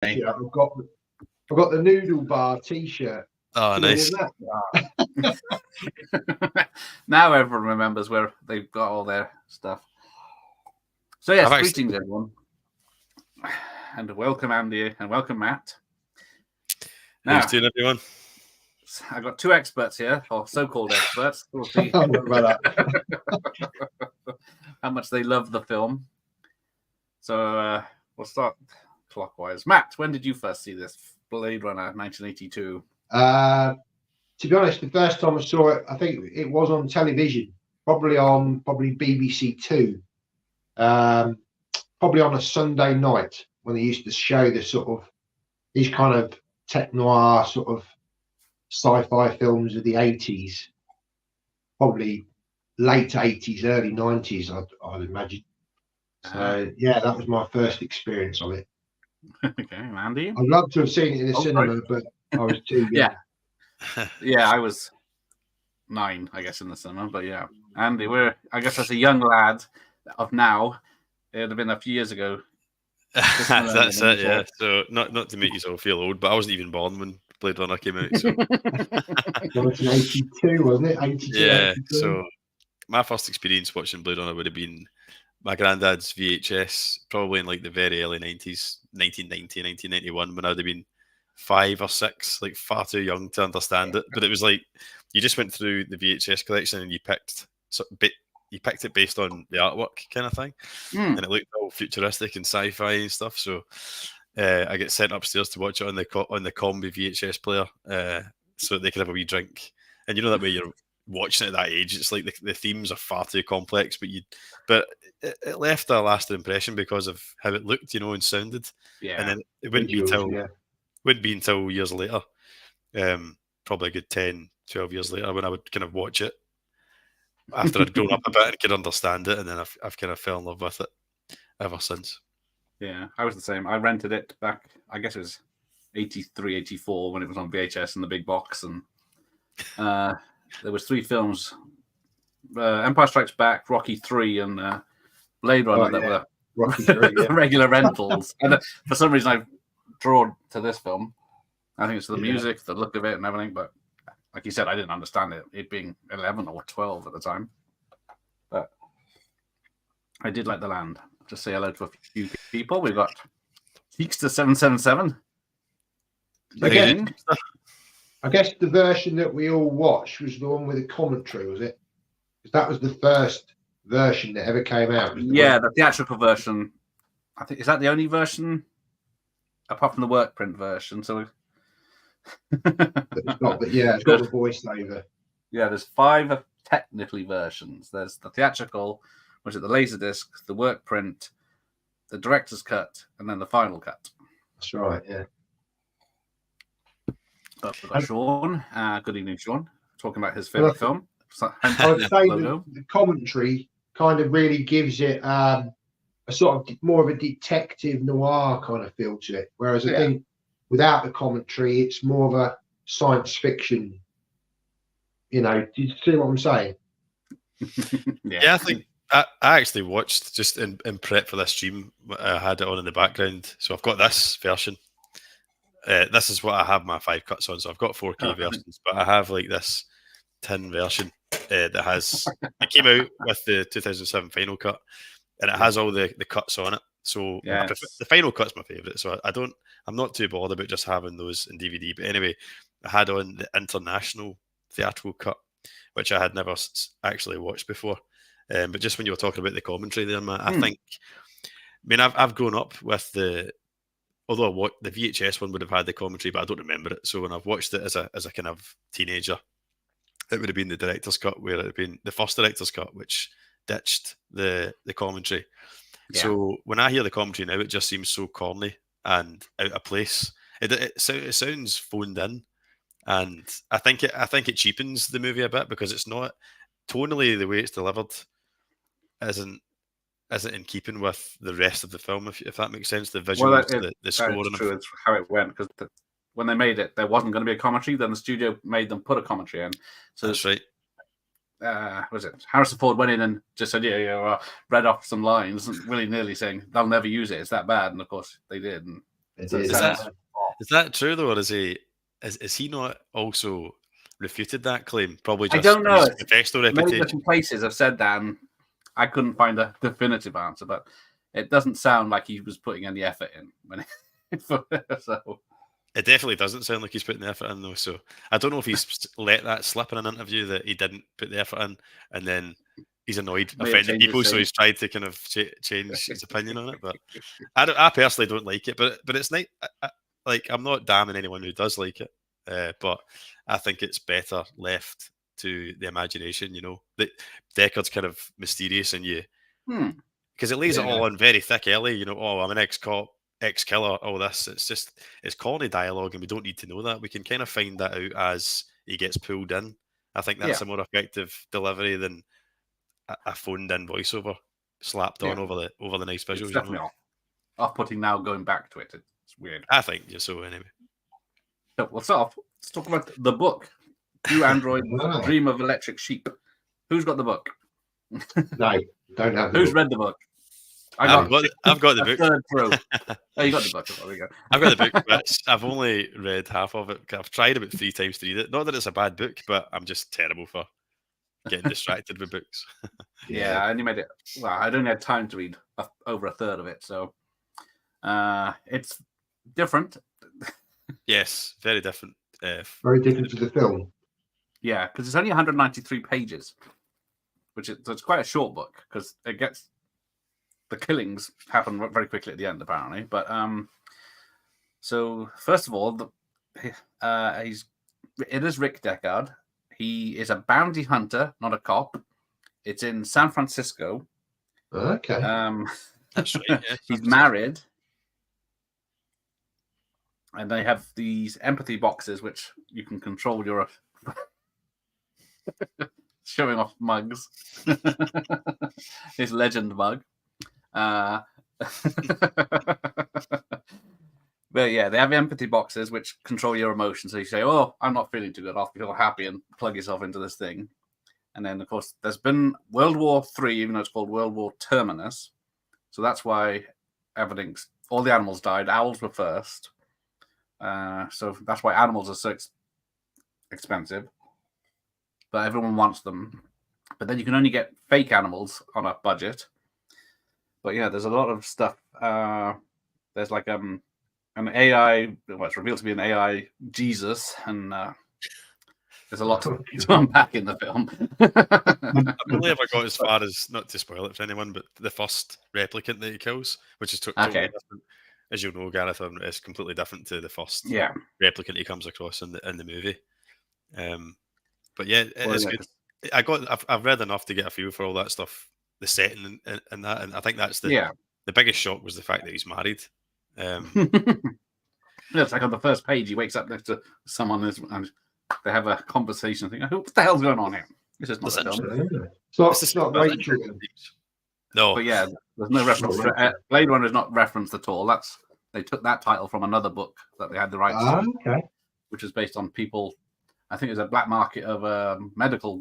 Yeah, I've got the noodle bar T-shirt. Oh, nice. Now everyone remembers where they've got all their stuff. So yes, greetings everyone, and welcome Andy and welcome Matt. Now, doing everyone? I've got two experts here, or so-called experts. We'll see how much they love the film. So we'll start clockwise. Matt, when did you first see this Blade Runner 1982? To be honest, the first time I saw it, I think it was on television, probably BBC Two, probably on a Sunday night when they used to show the sort of these kind of tech noir sort of sci-fi films of the 80s, probably late 80s, early 90s, I'd imagine. So yeah, that was my first experience of it. Okay, Andy? I'd love to have seen it in the cinema, but I was too young. Yeah, I was 9, I guess, in the cinema. But yeah, Andy, I guess as a young lad of now, it would have been a few years ago. That's it, yeah. So not to make you all feel old, but I wasn't even born when Blade Runner came out. So. 1982, wasn't it? 82, yeah. 82. So my first experience watching Blade Runner would have been my granddad's VHS, probably in like the very early 90s, 1990, 1991, when I'd have been 5 or 6, like far too young to understand it. But it was like you just went through the VHS collection and you picked it based on the artwork kind of thing, and it looked all futuristic and sci-fi and stuff. So I get sent upstairs to watch it on the combi VHS player, so they could have a wee drink. And you know that way you're watching it at that age, it's like the themes are far too complex, but it left a lasting impression because of how it looked, and sounded. Yeah, and then it wouldn't be until years later, probably a good 10, 12 years later, when I would kind of watch it after I'd grown up a bit and could understand it, and then I've kind of fell in love with it ever since. Yeah, I was the same. I rented it back, I guess it was 83, 84 when it was on VHS in the big box, and there was 3 films, Empire Strikes Back, Rocky 3, and Blade Runner that were Rocky 3, regular rentals. And for some reason I drawn to this film. I think it's the music, the look of it and everything, but like you said, I didn't understand it being 11 or 12 at the time. But I did like the land. Just say hello to a few people. We've got Cheekster777. I guess the version that we all watched was the one with the commentary, was it? Because that was the first version that ever came out. The theatrical version. I think, is that the only version apart from the work print version? So it's got the voiceover. Yeah, there's 5 technically versions. There's the theatrical, which is the Laserdisc, the work print, the director's cut, and then the final cut. That's right, yeah. But we've got Sean. Good evening, Sean. Talking about his favourite film. I would say the commentary kind of really gives it a sort of more of a detective noir kind of feel to it. Whereas I think without the commentary, it's more of a science fiction. Do you see what I'm saying? Yeah, I think I actually watched just in prep for this stream. I had it on in the background, so I've got this version. This is what I have my 5 cuts on. So I've got 4K versions, but I have like this tin version that has. It came out with the 2007 final cut, and it has all the cuts on it. So the final cut's my favourite. So I'm not too bothered about just having those in DVD. But anyway, I had on the international theatrical cut, which I had never actually watched before. But just when you were talking about the commentary there, Matt, I've grown up with although the VHS one would have had the commentary, but I don't remember it. So when I've watched it as a kind of teenager, it would have been the director's cut, where it had been the first director's cut, which ditched the commentary. Yeah. So when I hear the commentary now, it just seems so corny and out of place. It sounds phoned in, and I think it cheapens the movie a bit because it's not tonally the way it's delivered isn't in keeping with the rest of the film, if that makes sense. The visuals, the score, and true. It's how it went, because when they made it, there wasn't going to be a commentary. Then the studio made them put a commentary in. So that's right. Was it Harrison Ford went in and just said, read off some lines, willy-nilly saying they'll never use it. It's that bad, and of course they did. And It So is. Is that true though, or is he not also refuted that claim? Probably just I don't know. his professional Many reputation. different places have said that, and I couldn't find a definitive answer, but it doesn't sound like he was putting any effort in. So it definitely doesn't sound like he's putting the effort in, though. So I don't know if he's let that slip in an interview that he didn't put the effort in, and then he's annoyed, offending people, so he's tried to kind of change his opinion on it. But I personally don't like it, but it's nice. I'm not damning anyone who does like it, but I think it's better left to the imagination. That Deckard's kind of mysterious, and because it lays it all on very thick early. I'm an ex-cop, ex-killer, all this. It's corny dialogue, and we don't need to know that. We can kind of find that out as he gets pulled in. I think that's a more effective delivery than a phoned-in voiceover slapped on over the nice visuals. It's definitely off-putting now. Going back to it, it's weird. I think so. Anyway, so let's talk about the book. Do androids dream of electric sheep? Who's got the book? No, don't have. Who's read the book? I've got the book. Third through. Oh, you got the book. There we go. I've got the book, but I've only read half of it. I've tried about 3 times to read it. Not that it's a bad book, but I'm just terrible for getting distracted with books. Yeah, I only made it. Well, I only had time to read over a third of it, so it's different. Yes, very different. Very different to the film. Yeah, because it's only 193 pages, so it's quite a short book because the killings happen very quickly at the end, apparently. But so first of all, it is Rick Deckard. He is a bounty hunter, not a cop. It's in San Francisco. Okay. That's right. Yeah. He's married. And they have these empathy boxes, which you can control your showing off mugs. His legend mug. But yeah, they have empathy boxes which control your emotions. So you say, "Oh, I'm not feeling too good. I'll feel happy," and plug yourself into this thing. And then, of course, there's been World War III, even though it's called World War Terminus. So that's why all the animals died. Owls were first. So that's why animals are so expensive. But everyone wants them. But then you can only get fake animals on a budget. But yeah, there's a lot of stuff. There's like an AI, it's revealed to be an AI Jesus, and there's a lot to unpack in the film. I've only ever got as far as, not to spoil it for anyone, but the first replicant that he kills, which is totally different. As you know, Gareth, it's completely different to the first replicant he comes across in the movie. But yeah, it's good. I've read enough to get a feel for all that stuff, the setting and that, and I think that's the biggest shock was the fact that he's married. It's like on the first page, he wakes up next to someone and they have a conversation. Think, what the hell's going on here? This is not a film. So it's not Rachel. No, but yeah, there's no reference. Blade Runner is not referenced at all. They took that title from another book that they had the rights to, which is based on people. I think it's a black market of medical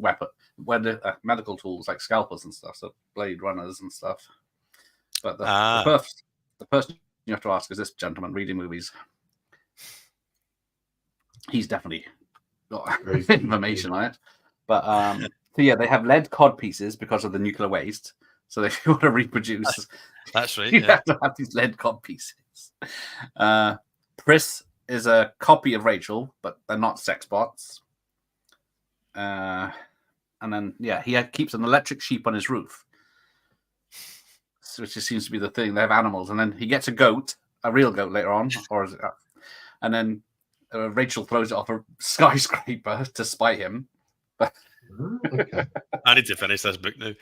medical tools like scalpels and stuff. So Blade Runners and stuff. But the person you have to ask is this gentleman reading movies. He's definitely got information on it. But so yeah, they have lead cod pieces because of the nuclear waste. So if you want to reproduce, that's right. You have to have these lead cod pieces. Pris is a copy of Rachel, but they're not sex bots. And then he keeps an electric sheep on his roof, which just seems to be the thing. They have animals, and then he gets a goat, a real goat later on, and then Rachel throws it off a skyscraper to spite him. I need to finish this book now.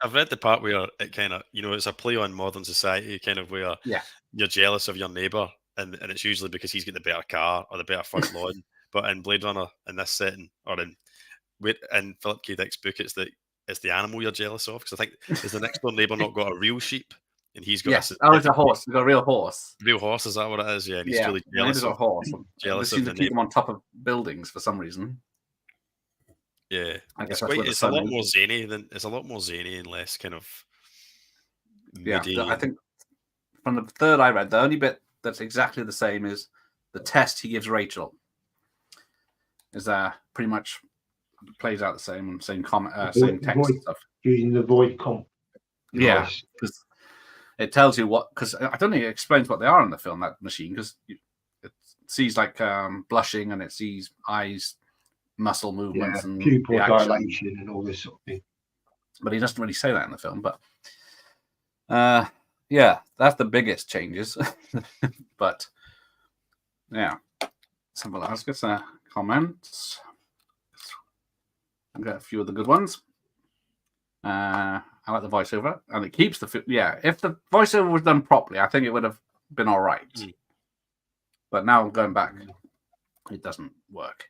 I've read the part where it kind of, it's a play on modern society, kind of where you're jealous of your neighbour, and it's usually because he's got the better car or the better front lawn. But in Blade Runner, in this setting, or in Phillip K. Dick's book, it's the animal you're jealous of. Because I think, has the next door neighbour not got a real sheep? And he's got it's a horse. He's got a real horse. Real horse, is that what it is? Yeah, and he's really jealous. He's got a horse. Jealous they seem to keep him on top of buildings for some reason. Yeah, it's a lot more zany and less kind of moody. I think from the third I read, the only bit that's exactly the same as the test he gives Rachel. Is pretty much plays out the same text and stuff. Using the void comp. Yeah, because it tells you what. Because I don't think it explains what they are in the film, that machine, because it sees like blushing and it sees eyes, muscle movements, and pupil dilation and all this sort of thing. But he doesn't really say that in the film. But yeah, that's the biggest changes. But yeah, something else. Get some comments. I've got a few of the good ones. I like the voiceover, and it keeps the if the voiceover was done properly, I think it would have been all right. But now going back, it doesn't work.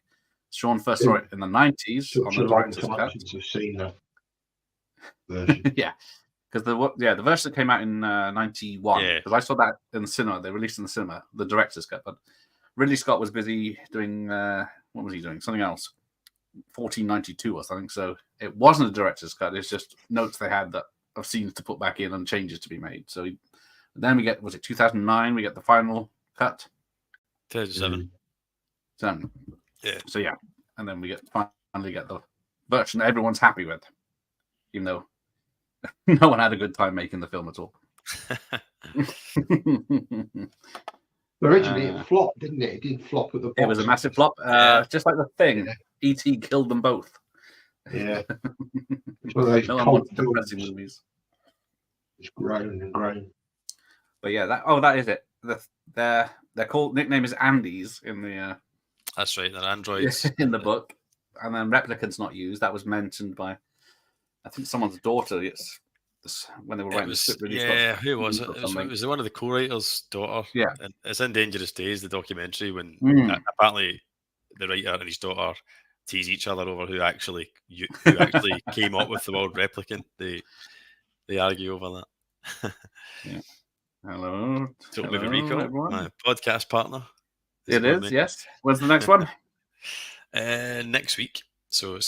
Sean first saw it in the 90s on the director's cut. Since I've seen that version. Yeah, because the version that came out in 91. Because I saw that in the cinema. They released in the cinema the director's cut, but Ridley Scott was busy doing what was he doing? Something else. 1492 or something, so it wasn't a director's cut. It's just notes they had that of scenes to put back in and changes to be made. So then we get, was it 2009? We get the final cut. 2007. Yeah. So yeah, and then we finally get the version that everyone's happy with, even though no one had a good time making the film at all. Originally, it flopped, didn't it? It did flop at the box. It was a massive flop, just like the Thing. Yeah. E.T. killed them both. Yeah. It's one of those no one wants depressing movies. It's grown and grown. But yeah, that is it. Their nickname is Andes in the. That's right, they're androids in the book, and then replicant's not used. That was mentioned by, I think, someone's daughter. When they were writing the script. Who was it? It was one of the co-writers' daughter. Yeah, and it's in Dangerous Days, the documentary, when apparently the writer and his daughter tease each other over who actually came up with the word replicant. They argue over that. Yeah. Hello, Maybe Rico, my podcast partner. It is, yes. When's the next one? Next week. So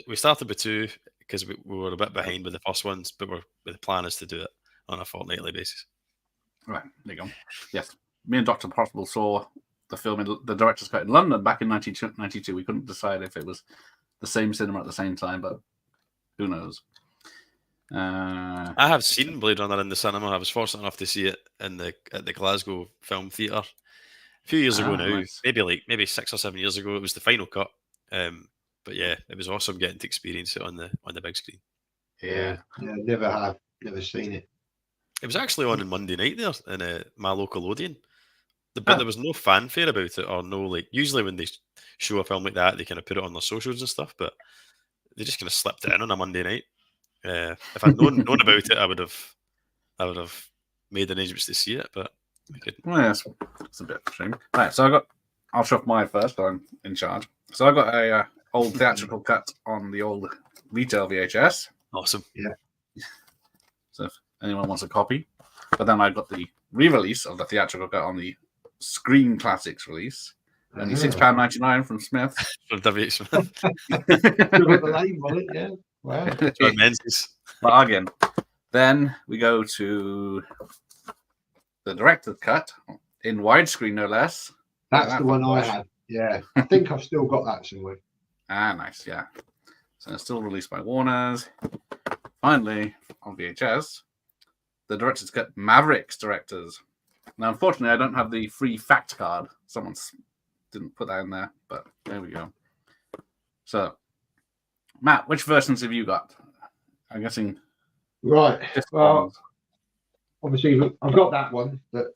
we started with 2 because we were a bit behind with the first ones, but the plan is to do it on a fortnightly basis. Right, there you go. Yes, me and Dr. Possible saw the film in the director's cut in London back in 1992. We couldn't decide if it was the same cinema at the same time, but who knows? I have seen Blade Runner in the cinema. I was fortunate enough to see it at the Glasgow Film Theatre a few years ago now. Nice. Maybe 6 or 7 years ago. It was the final cut. But yeah, it was awesome getting to experience it on the big screen. Yeah, never seen it. It was actually on Monday night there in my local Odeon. But there was no fanfare about it, or no, like, usually when they show a film like that, they kind of put it on their socials and stuff, but they just kind of slipped it in on a Monday night. If I'd known about it, I would have made arrangements to see it, but I couldn't. Well, yeah, it's a bit of a shame. Right, so I'll show off mine first, so I'm in charge. So I got a old theatrical cut on the old retail VHS. Awesome. Yeah. So if anyone wants a copy. But then I got the re-release of the theatrical cut on the Screen Classics release. Only £6.99 from Smith. From W.H. Smith. The name on it, yeah. Wow. Bargain. Then we go to the director's cut in widescreen, no less. That's the one I had. Yeah. I think I've still got that somewhere. Nice, yeah. So it's still released by Warner's. Finally, on VHS, the director's cut Mavericks directors. Now, unfortunately, I don't have the free fact card. Someone didn't put that in there, but there we go. So, Matt, which versions have you got? I'm guessing. Right. Well, obviously, I've got that one that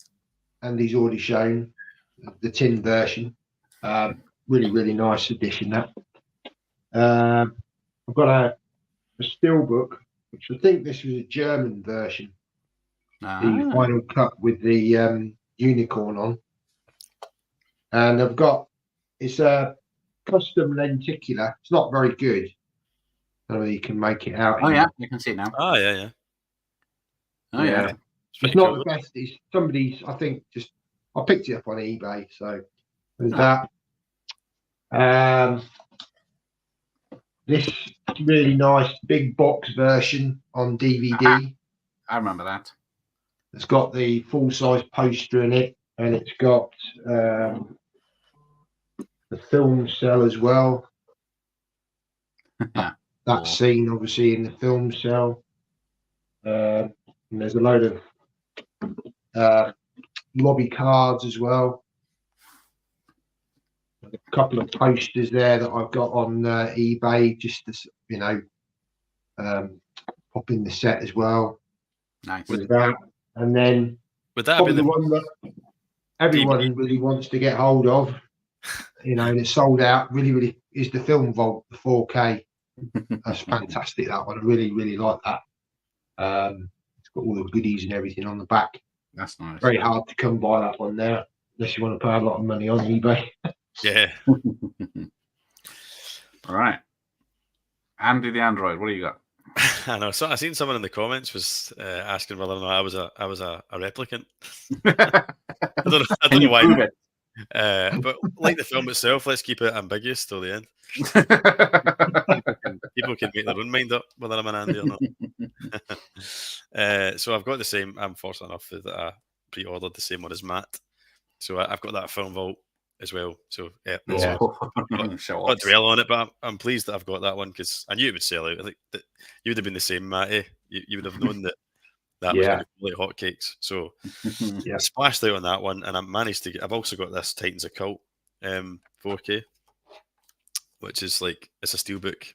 Andy's already shown, the tin version. Really, really nice edition, that. I've got a steelbook, which I think this was a German version. The final cut with the unicorn on. And I've got, it's a custom lenticular. It's not very good. I don't know if you can make it out. Oh, yeah, you can see it now. Oh, yeah. Oh, yeah. It's not the best. It's somebody's, I think, I picked it up on eBay. So there's that. This really nice big box version on DVD. I remember that. It's got the full-size poster in it. and it's got the film cell as well. That scene, obviously, in the film cell. And there's a load of lobby cards as well. A couple of posters there that I've got on eBay, just to, pop in the set as well. Nice. With that, and then would that probably be the one that everyone really wants to get hold of, and it's sold out. Really, is the Film Vault, the 4K. That's fantastic. That one, I really like that. It's got all the goodies and everything on the back. That's nice. Very hard to come by that one now, unless you want to pay a lot of money on eBay. Yeah. All right. Andy the Android, what do you got? I know. So I seen someone in the comments was asking whether or not I was a replicant. I don't know why. But like the film itself, let's keep it ambiguous till the end. People can make their own mind up whether I'm an Andy or not. So I've got the same. I'm fortunate enough that I pre-ordered the same one as Matt. So I've got that Film Vault as well. So yeah, not dwell on it, but I'm pleased that I've got that one because I knew it would sell out. I think that you would have been the same, Matty. You would have known that was going to be like hotcakes. So I splashed out on that one, and I managed to get. I've also got this Titans Occult 4K, which is like it's a steelbook.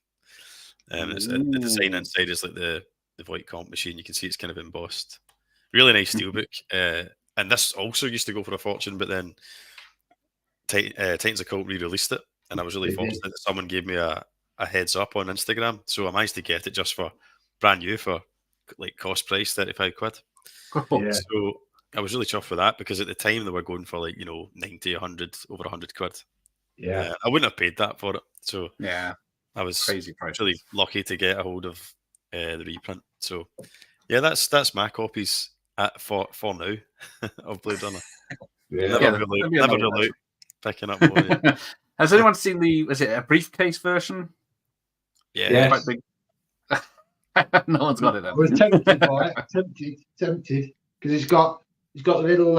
The design inside is like the Voight comp machine. You can see it's kind of embossed. Really nice steelbook. And this also used to go for a fortune, but then Titans Occult re-released it, and I was really fortunate that someone gave me a heads up on Instagram, so I managed to get it just for brand new for like cost price £35. Yeah. So I was really chuffed with that because at the time they were going for like 90, 100, over £100. Yeah, I wouldn't have paid that for it. So yeah, I was crazy price. Really lucky to get a hold of the reprint. So yeah, that's my copies for now of Bladerunner. Never rule out picking up more. Has anyone seen is it a briefcase version? Yeah. Quite big. No one's got it then. I was tempted by it. Tempted. Because it's got a little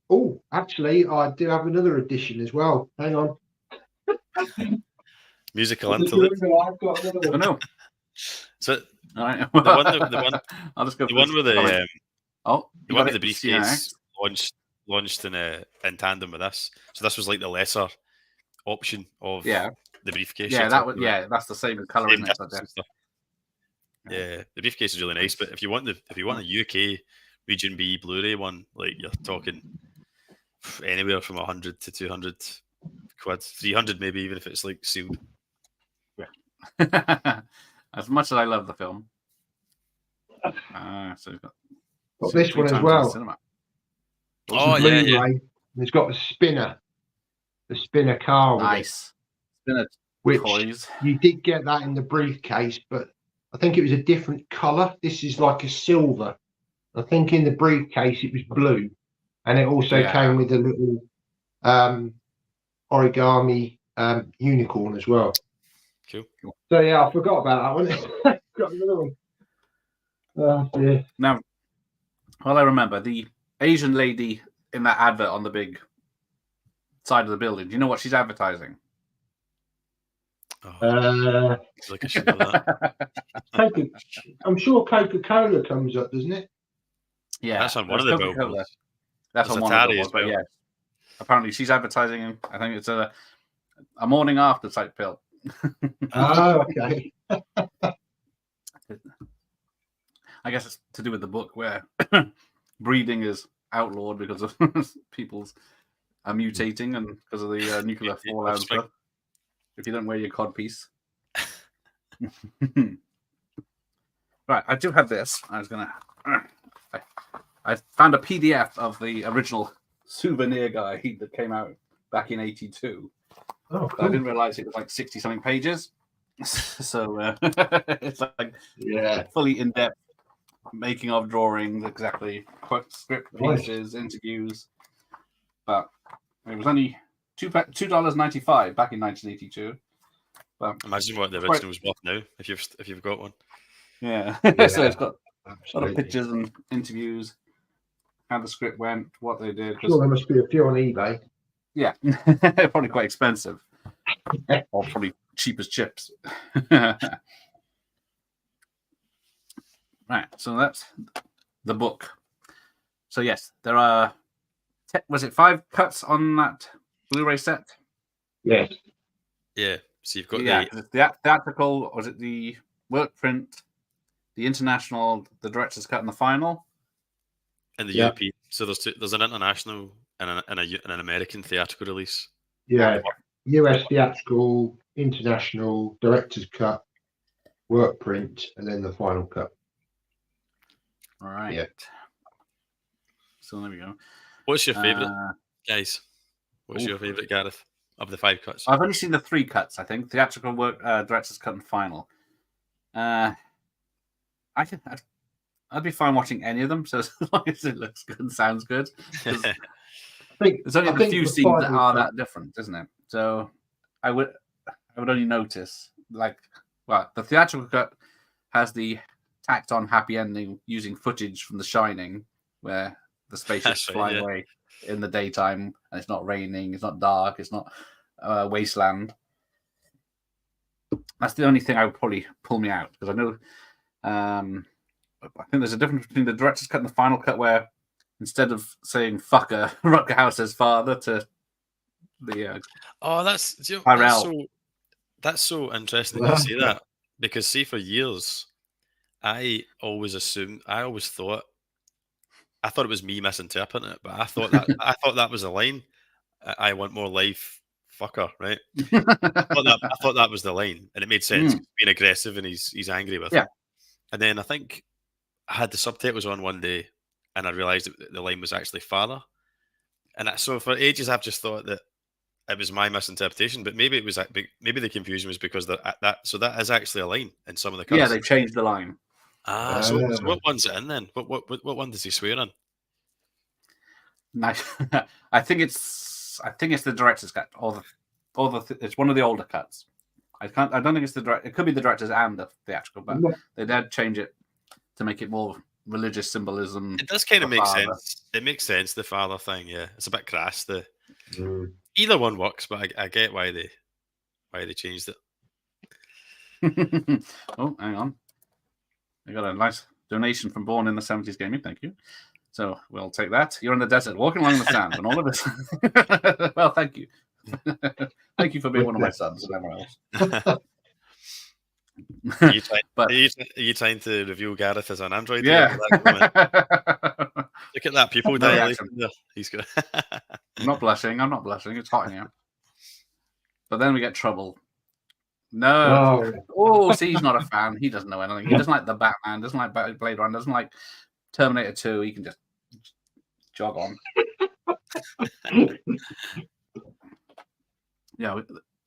oh, actually I do have another edition as well. Hang on. Musical interlude. I've got another one. I know. So the one I'll just go the one with the the one with the briefcase launched in tandem with this. So this was like the lesser option of the briefcase. Yeah, that's the same colour in it. Yeah, the briefcase is really nice. But if you want a UK Region B Blu-ray one, like you're talking anywhere from 100 to 200 quid, 300 maybe, even if it's like sealed. Yeah. As much as I love the film, so we've got this one as well. Oh yeah. And it's got the spinner car. Nice. Spinner which toys. You did get that in the briefcase, but I think it was a different colour. This is like a silver. I think in the briefcase it was blue, and it also came with a little origami unicorn as well. Cool. So yeah, I forgot about that one. Got another one. Oh dear. Now, well, I remember the Asian lady in that advert on the big side of the building. Do you know what she's advertising? Like I should know that. I'm sure Coca-Cola comes up, doesn't it? Yeah, that's on one of the billboards. That's on one of the billboards, but yeah. Apparently, she's advertising. I think it's a morning after type pill. Oh, okay. I guess it's to do with the book where breeding is outlawed because of people's are mutating and because of the nuclear fallout and stuff. If you don't wear your codpiece. Right, I do have this. I found a PDF of the original souvenir guide that came out back in '82. Oh, cool. I didn't realize it was like 60-something pages. So it's like fully in-depth making of drawings, exactly, script pieces, interviews. But it was only $2.95 back in 1982. But imagine what the original was worth now if you've got one. Yeah. So it's got a lot of pictures and interviews. how the script went, what they did. Sure, there must be a few on eBay. Yeah, probably quite expensive, or probably cheap as chips. Right, so that's the book. So yes, there are. Was it 5 cuts on that Blu-ray set? Yes. Yeah. So you've got the theatrical. Was it the work print, the international, the director's cut, and the final? And the European. So there's an international and an American theatrical release. Yeah. US theatrical, international, director's cut, work print, and then the final cut. All right. Yeah. So there we go. What's your favourite, guys? What's your favourite, Gareth, of the 5 cuts? I've only seen the 3 cuts, I think. Theatrical work, director's cut, and final. I'd be fine watching any of them, so as long as it looks good and sounds good. There's only a few scenes that are that different, isn't it? So I would only notice, the theatrical cut has the tacked on happy ending using footage from The Shining, where the spaceship's flying away in the daytime and it's not raining, it's not dark, it's not wasteland. That's the only thing I would probably pull me out, because I know I think there's a difference between the director's cut and the final cut, where instead of saying fucker, Rutger Hauer says father to the that's so interesting to say that, because see, for years I thought it was me misinterpreting it, but I thought that was a line. I want more life, fucker, right? I thought that was the line, and it made sense. Being aggressive and he's angry with it. And then I think I had the subtitles on one day, and I realised that the line was actually father. And so for ages, I've just thought that it was my misinterpretation, but maybe the confusion was because that is actually a line in some of the cuts. Yeah, they've changed the line. So what one's it in then? What one does he swear in? Nice. I think it's the director's cut, it's one of the older cuts. I don't think it's the director. It could be the director's and the theatrical, but they did change it to make it more religious symbolism. It does kind of make sense. It makes sense, the father thing. Yeah, it's a bit crass. Either one works, but I get why they changed it. Oh, hang on. I got a nice donation from Born in the 70s Gaming. Thank you. So we'll take that. You're in the desert, walking along the sand, and all of this. Well, thank you. Thank you for being one of my sons and everyone else. Are you trying to review Gareth as an android? Yeah. Look at that people dilation there. He's good. I'm not blushing. It's hot in here. But then we get trouble. No. Oh, see, he's not a fan. He doesn't know anything. He doesn't like the Batman, doesn't like Bladerunner, doesn't like Terminator 2. He can just jog on. Yeah,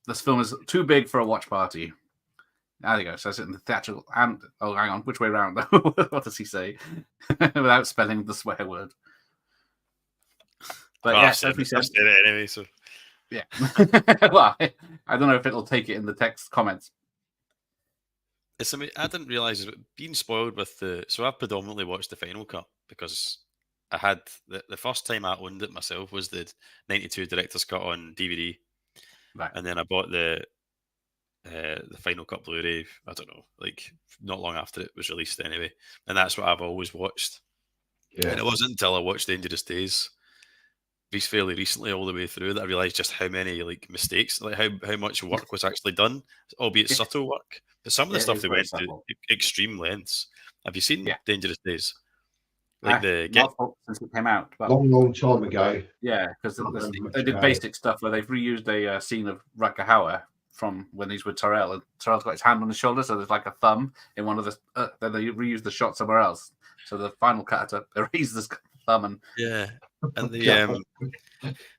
this film is too big for a watch party. There you go. So it's in the theatrical and hang on, which way around? What does he say? Without spelling the swear word. But yeah, Sophie said it anyway. So yeah. Well, I don't know if it'll take it in the text comments. I didn't realise being spoiled with so I've predominantly watched the final cut because I had the first time I owned it myself was the 92 director's cut on DVD. Right. And then I bought the final cut Blu-ray, I don't know, like not long after it was released anyway. And that's what I've always watched. Yeah. And it wasn't until I watched Dangerous Days fairly recently all the way through that I realised just how many like mistakes, like how much work was actually done, albeit subtle work. But some of the stuff they went to extreme lengths. Have you seen Dangerous Days? Like since it came out, but long time ago. Yeah, because they did basic stuff where they've reused a scene of Rutger Hauer from when he's with Tyrell, and Tyrell's got his hand on his shoulder, so there's like a thumb in one of the. Then they reused the shot somewhere else, so the final cut had to erase this thumb and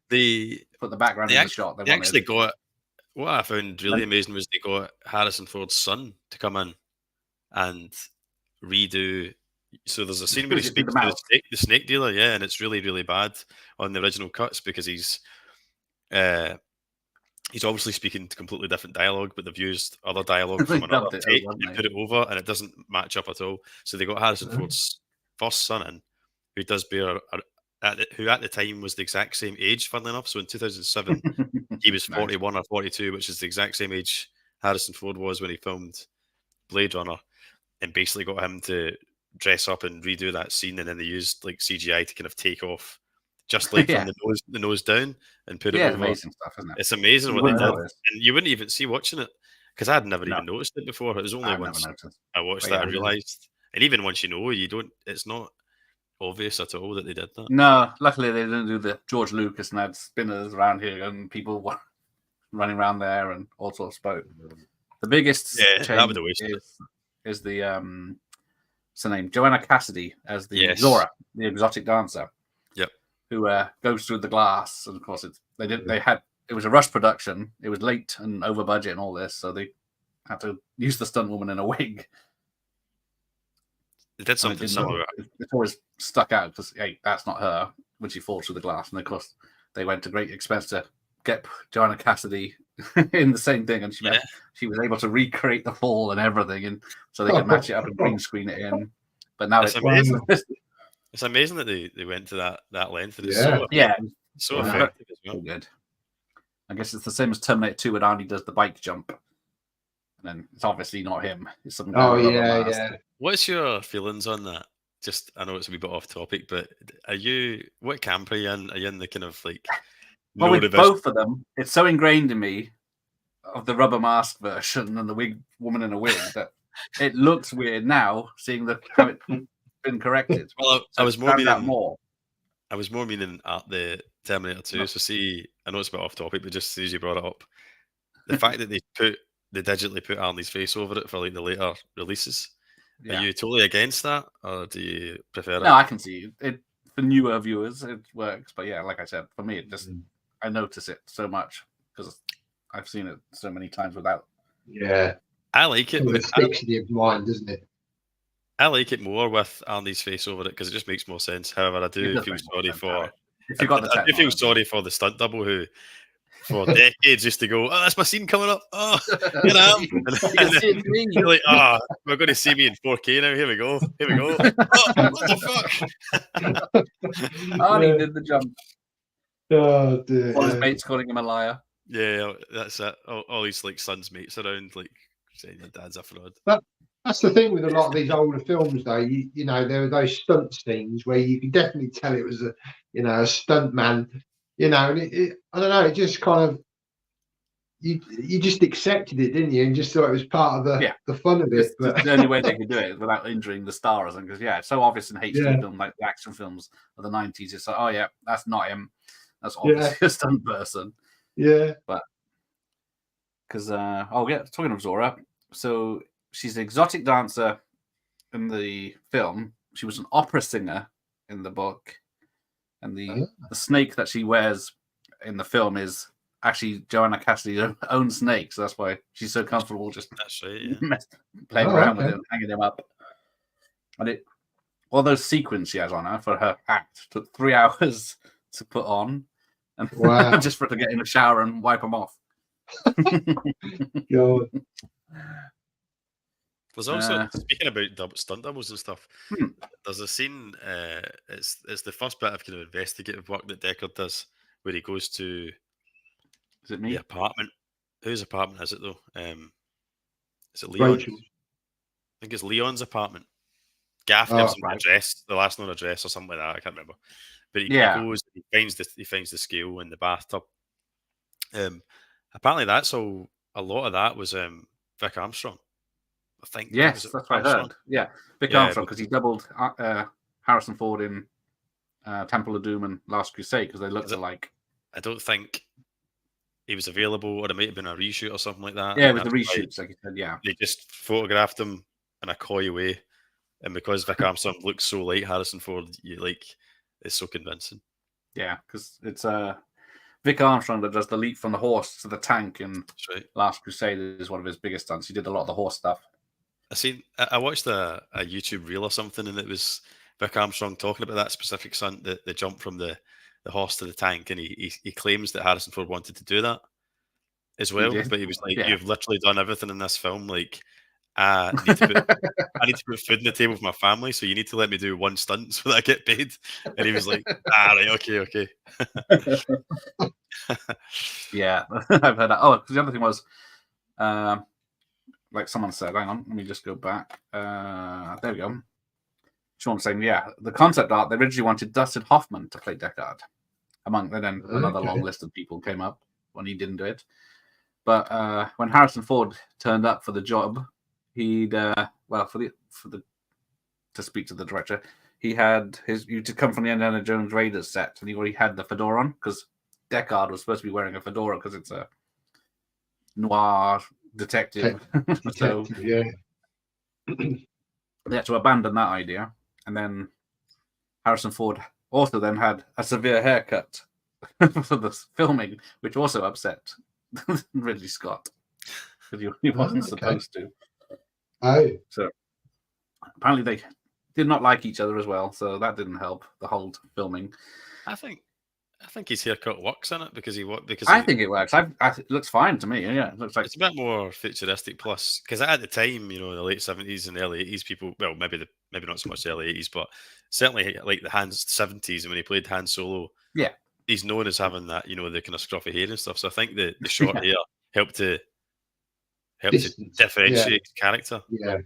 the put the background in the shot. They actually got what I found really amazing was they got Harrison Ford's son to come in and redo. So there's a scene where he speaks to the snake dealer, and it's really, really bad on the original cuts because he's obviously speaking completely different dialogue, but they've used other dialogue from another take and put it over, and it doesn't match up at all. So they got Harrison Ford's first son in, who does bear who at the time was the exact same age, funnily enough. So in 2007, he was 41 or 42, which is the exact same age Harrison Ford was when he filmed Blade Runner, and basically got him to dress up and redo that scene, and then they used like CGI to kind of take off just like from the nose down and put it over. Amazing stuff, isn't it? It's amazing what they did, and you wouldn't even see watching it because I'd never even noticed it before. It was only once I watched that I realised. And even once you know, you don't. It's not obvious at all that they did that. No, luckily they didn't do the George Lucas and had spinners around here and people running around there and all sorts of boat. The biggest change is the what's her name? Joanna Cassidy as the Zora, the exotic dancer. Yep. Who goes through the glass, and of course it was a rush production. It was late and over budget and all this, so they had to use the stunt woman in a wig. They did something similar. It's always stuck out because that's not her when she falls through the glass, and of course they went to great expense to get Joanna Cassidy in the same thing, and she was able to recreate the fall and everything, and so they could match it up and green screen it in. But now it's amazing. It's amazing that they went to that length. It's so effective as well. Good. I guess it's the same as Terminator 2 when Arnie does the bike jump, and then it's obviously not him. It's some What's your feelings on that? Just, I know it's a wee bit off topic, but what camp are you in? Are you in the kind of like? Well, with both of them, it's so ingrained in me of the rubber mask version and the woman in a wig that it looks weird now seeing how it's been corrected. Well, so I was more meaning at the Terminator 2. So see, I know it's a bit off topic, but just as soon as you brought it up, the fact that they digitally put Arnie's face over it for like the later releases. Are you totally against that, or do you prefer it? No, I can see it. For newer viewers, it works. But like I said, for me, it just I notice it so much because I've seen it so many times without. Yeah, I like it. It sticks to your mind, doesn't it? I like it more with Arnie's face over it because it just makes more sense. However, I do feel sorry for. I do feel sorry for the stunt double who, for decades, used to go, "Oh, that's my scene coming up. Oh, you know, you're like, we're going to see me in 4K now. Here we go. Oh, what the fuck?" Arnie did the jump. Oh dear. All his mates calling him a liar. Yeah, that's it. All his like son's mates around, like saying your dad's a fraud. That's the thing with a lot of these older films, though. You know, there are those stunt scenes where you can definitely tell it was a stunt man. You know, and I don't know. It just kind of you just accepted it, didn't you? And just thought it was part of the fun of it. But the only way they could do it without injuring the stars, because it's so obvious in HD film, like the action films of the 90s. It's like, that's not him. That's obviously a stunt person. Yeah, but because talking of Zora, so she's an exotic dancer in the film. She was an opera singer in the book, and the snake that she wears in the film is actually Joanna Cassidy's own snake. So that's why she's so comfortable just playing around with it and hanging him up. And all those sequins she has on her for her act took 3 hours to put on, and just for her to get in the shower and wipe them off. God. There's also, speaking about stunt doubles and stuff, there's a scene, it's the first bit of kind of investigative work that Deckard does, where he goes to the apartment. Whose apartment is it, though? Is it Leon? Rachel. I think it's Leon's apartment. Gaff gives him an address, the last known address or something like that, I can't remember. But he goes, he finds the scale in the bathtub. Apparently that's a lot of that was Vic Armstrong. I think. Yes, that's what I heard. Yeah, Vic Armstrong, because he doubled Harrison Ford in Temple of Doom and Last Crusade because they looked alike. I don't think he was available, or it might have been a reshoot or something like that. Yeah, with the reshoots, like you said, they just photographed him in a coy way, and because Vic Armstrong looks so like Harrison Ford, it's so convincing. Yeah, because it's Vic Armstrong that does the leap from the horse to the tank in Last Crusade is one of his biggest stunts. He did a lot of the horse stuff. I watched a YouTube reel or something, and it was Vic Armstrong talking about that specific stunt, the jump from the horse to the tank, and he claims that Harrison Ford wanted to do that as well, but he was like, "You've literally done everything in this film. Like, I need to put food on the table for my family, so you need to let me do one stunt so that I get paid. And he was like, right, okay. Yeah, I've heard that. Oh, because the other thing was, like someone said, hang on, let me just go back. There we go. Sean saying, yeah, the concept art, they originally wanted Dustin Hoffman to play Deckard. Then another long list of people came up when he didn't do it. But when Harrison Ford turned up for the job, he'd to speak to the director, he had to come from the Indiana Jones Raiders set, and he already had the fedora on because Deckard was supposed to be wearing a fedora because it's a noir detective. So yeah. They had to abandon that idea, and then Harrison Ford also then had a severe haircut for the filming, which also upset Ridley Scott because he wasn't supposed to. Oh, so apparently they did not like each other as well, so that didn't help the whole filming. I think his haircut works in it because I think it works. It looks fine to me. Yeah, it looks like it's a bit more futuristic. Plus, because at the time, in the late 70s and early 80s, people, well, maybe not so much the early 80s, but certainly like the 70s, and when he played Han Solo, yeah, he's known as having that, the kind of scruffy hair and stuff. So I think the short hair helped to differentiate character. Yeah.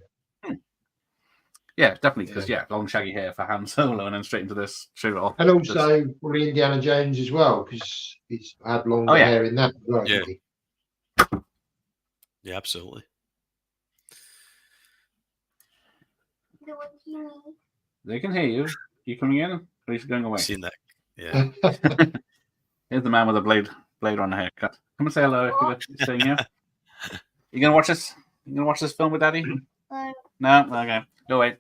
Yeah, definitely, because long shaggy hair for Han Solo, and then straight into this shoot off. And also probably Indiana Jones as well, because he's had longer hair in that as well. Yeah, absolutely. They can hear you. You coming in? Or are you going away? I've seen that. Yeah. Here's the man with a Bladerunner haircut. Come and say hello if you're staying here. You gonna watch this? You gonna watch this film with Daddy? No. Okay. Go away.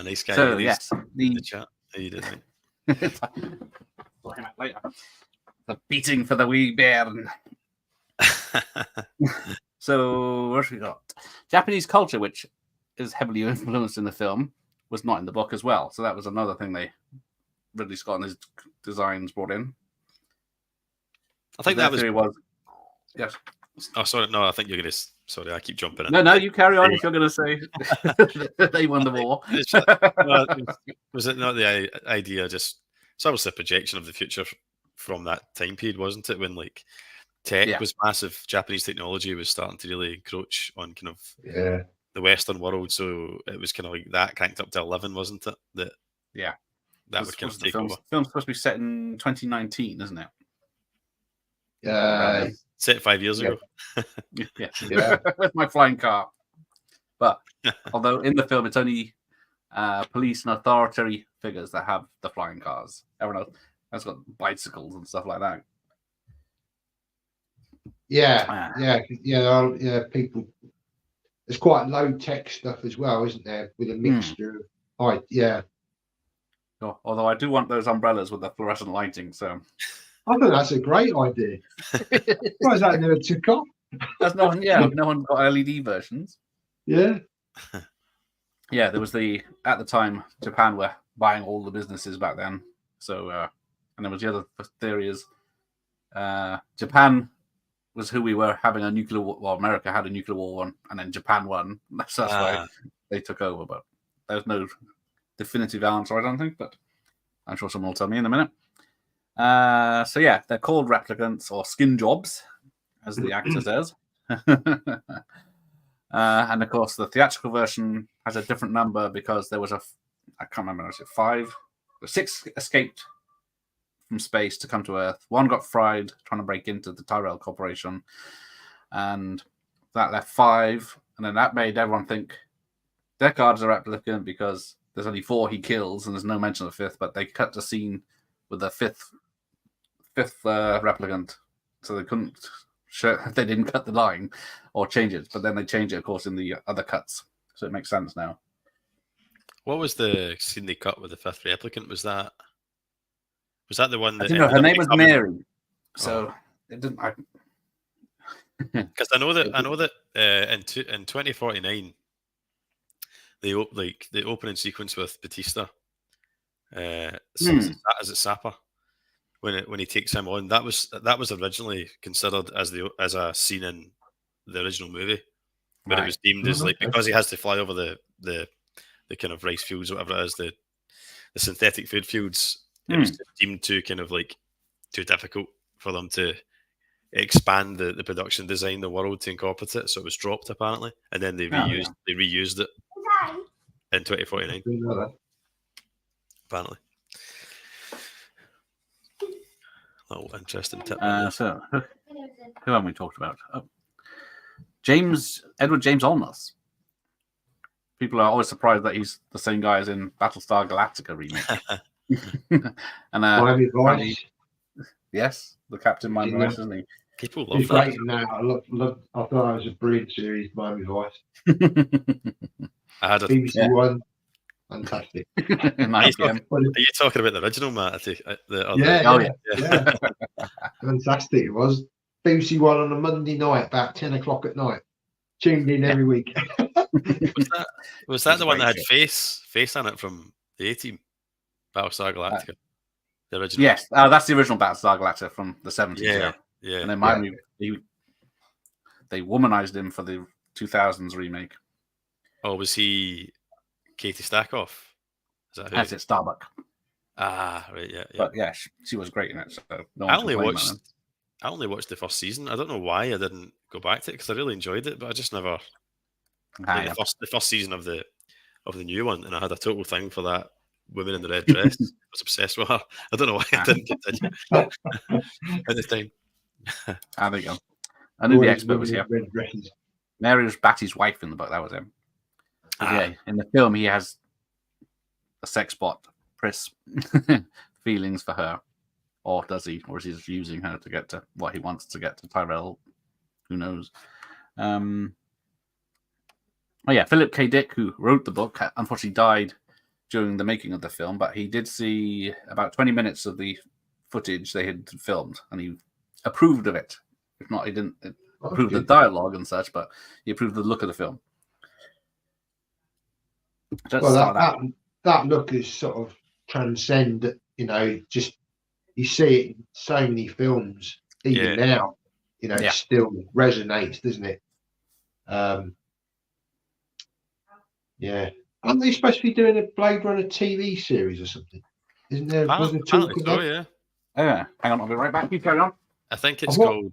Nice guy. So yes, the chat. You did right. Later. The beating for the wee bear. So what we got? Japanese culture, which is heavily influenced in the film, was not in the book as well. So that was another thing Ridley Scott and his designs brought in. I think that was yes. Oh, sorry. No, I think you're going to. Sorry, I keep jumping in. No, you carry on if you're going to say they won the war. Was it not the idea? Just it's obviously a projection of the future from that time period, wasn't it? When like tech was massive, Japanese technology was starting to really encroach on kind of the Western world. So it was kind of like that cranked up to 11, wasn't it? That would kind of take over. The film's supposed to be set in 2019, isn't it? Set 5 years ago. Yeah. With my flying car. But although in the film it's only police and authority figures that have the flying cars. Everyone else has got bicycles and stuff like that. Yeah. People. There's quite low tech stuff as well, isn't there? With a mixture of Although I do want those umbrellas with the fluorescent lighting, so. I think that's a great idea. Why is that never took off? No one's got LED versions. Yeah. Yeah, there was at the time, Japan were buying all the businesses back then. So, and there was the other theory is Japan was who we were having a nuclear war. Well, America had a nuclear war on, and then Japan won. That's why they took over. But there's no definitive answer, I don't think. But I'm sure someone will tell me in a minute. So yeah, they're called replicants or skin jobs, as the actor says. And of course, the theatrical version has a different number because there was I can't remember, was it 6 escaped from space to come to Earth. 1 got fried trying to break into the Tyrell Corporation, and that left 5. And then that made everyone think Deckard's a replicant because there's only 4 he kills, and there's no mention of the 5th. But they cut the scene with the fifth replicant, so they couldn't. They didn't cut the line or change it, but then they change it, of course, in the other cuts, so it makes sense now. What was the scene they cut with the 5th replicant? Was that the one that her name was Mary? So it didn't. Because I know that in 2049, the opening sequence with Batista, is it Sapa? when he takes him on. That was originally considered as a scene in the original movie, but it was deemed as like, because he has to fly over the kind of rice fields, whatever it is, the synthetic food fields. It was deemed too kind of like too difficult for them to expand the production design, the world, to incorporate it, so it was dropped apparently, and then they reused it in 2049 apparently. Little interesting tip. So who haven't we talked about? Edward James Olmos. People are always surprised that he's the same guy as in Battlestar Galactica remake. And Miami Vice. Yes, the Captain Miami Vice, isn't he? People love He's that. great now. I thought that was a brilliant series, Miami Vice. I had a BBC One, fantastic. Nice. Are you talking about the original, Matt? Yeah. Fantastic it was. BBC One on a Monday night, about 10 o'clock at night. Tuned in every week. Was that the one that had face on it from the A-Team, Battlestar Galactica? The original. Yes, that's the original Battlestar Galactica from the 70s. Yeah. And then they womanized him for the 2000s remake. Oh, was he Katie Stackoff? Is that who? That's it, Starbuck. Ah, right, yeah. But yeah, she was great in it. So I only watched the first season. I don't know why I didn't go back to it, because I really enjoyed it, but I just never. The first season of the new one, and I had a total thing for that woman in the red dress. I was obsessed with her. I don't know why I didn't continue at the time. There you go. I knew the expert was here. Mary was Batty's wife in the book. That was him. Yeah, in the film, he has a sex bot, Pris, feelings for her. Or does he? Or is he just using her to get to what he wants to get to Tyrell? Who knows? Phillip K. Dick, who wrote the book, unfortunately died during the making of the film, but he did see about 20 minutes of the footage they had filmed, and he approved of it. If not, he didn't approve the dialogue and such, but he approved the look of the film. That look is sort of transcend, just you see it in so many films, even now, it still resonates, doesn't it? Aren't they supposed to be doing a Blade Runner TV series or something? Isn't there? Wasn't talk about? Yeah. Hang on, I'll be right back. You carry on. I think it's called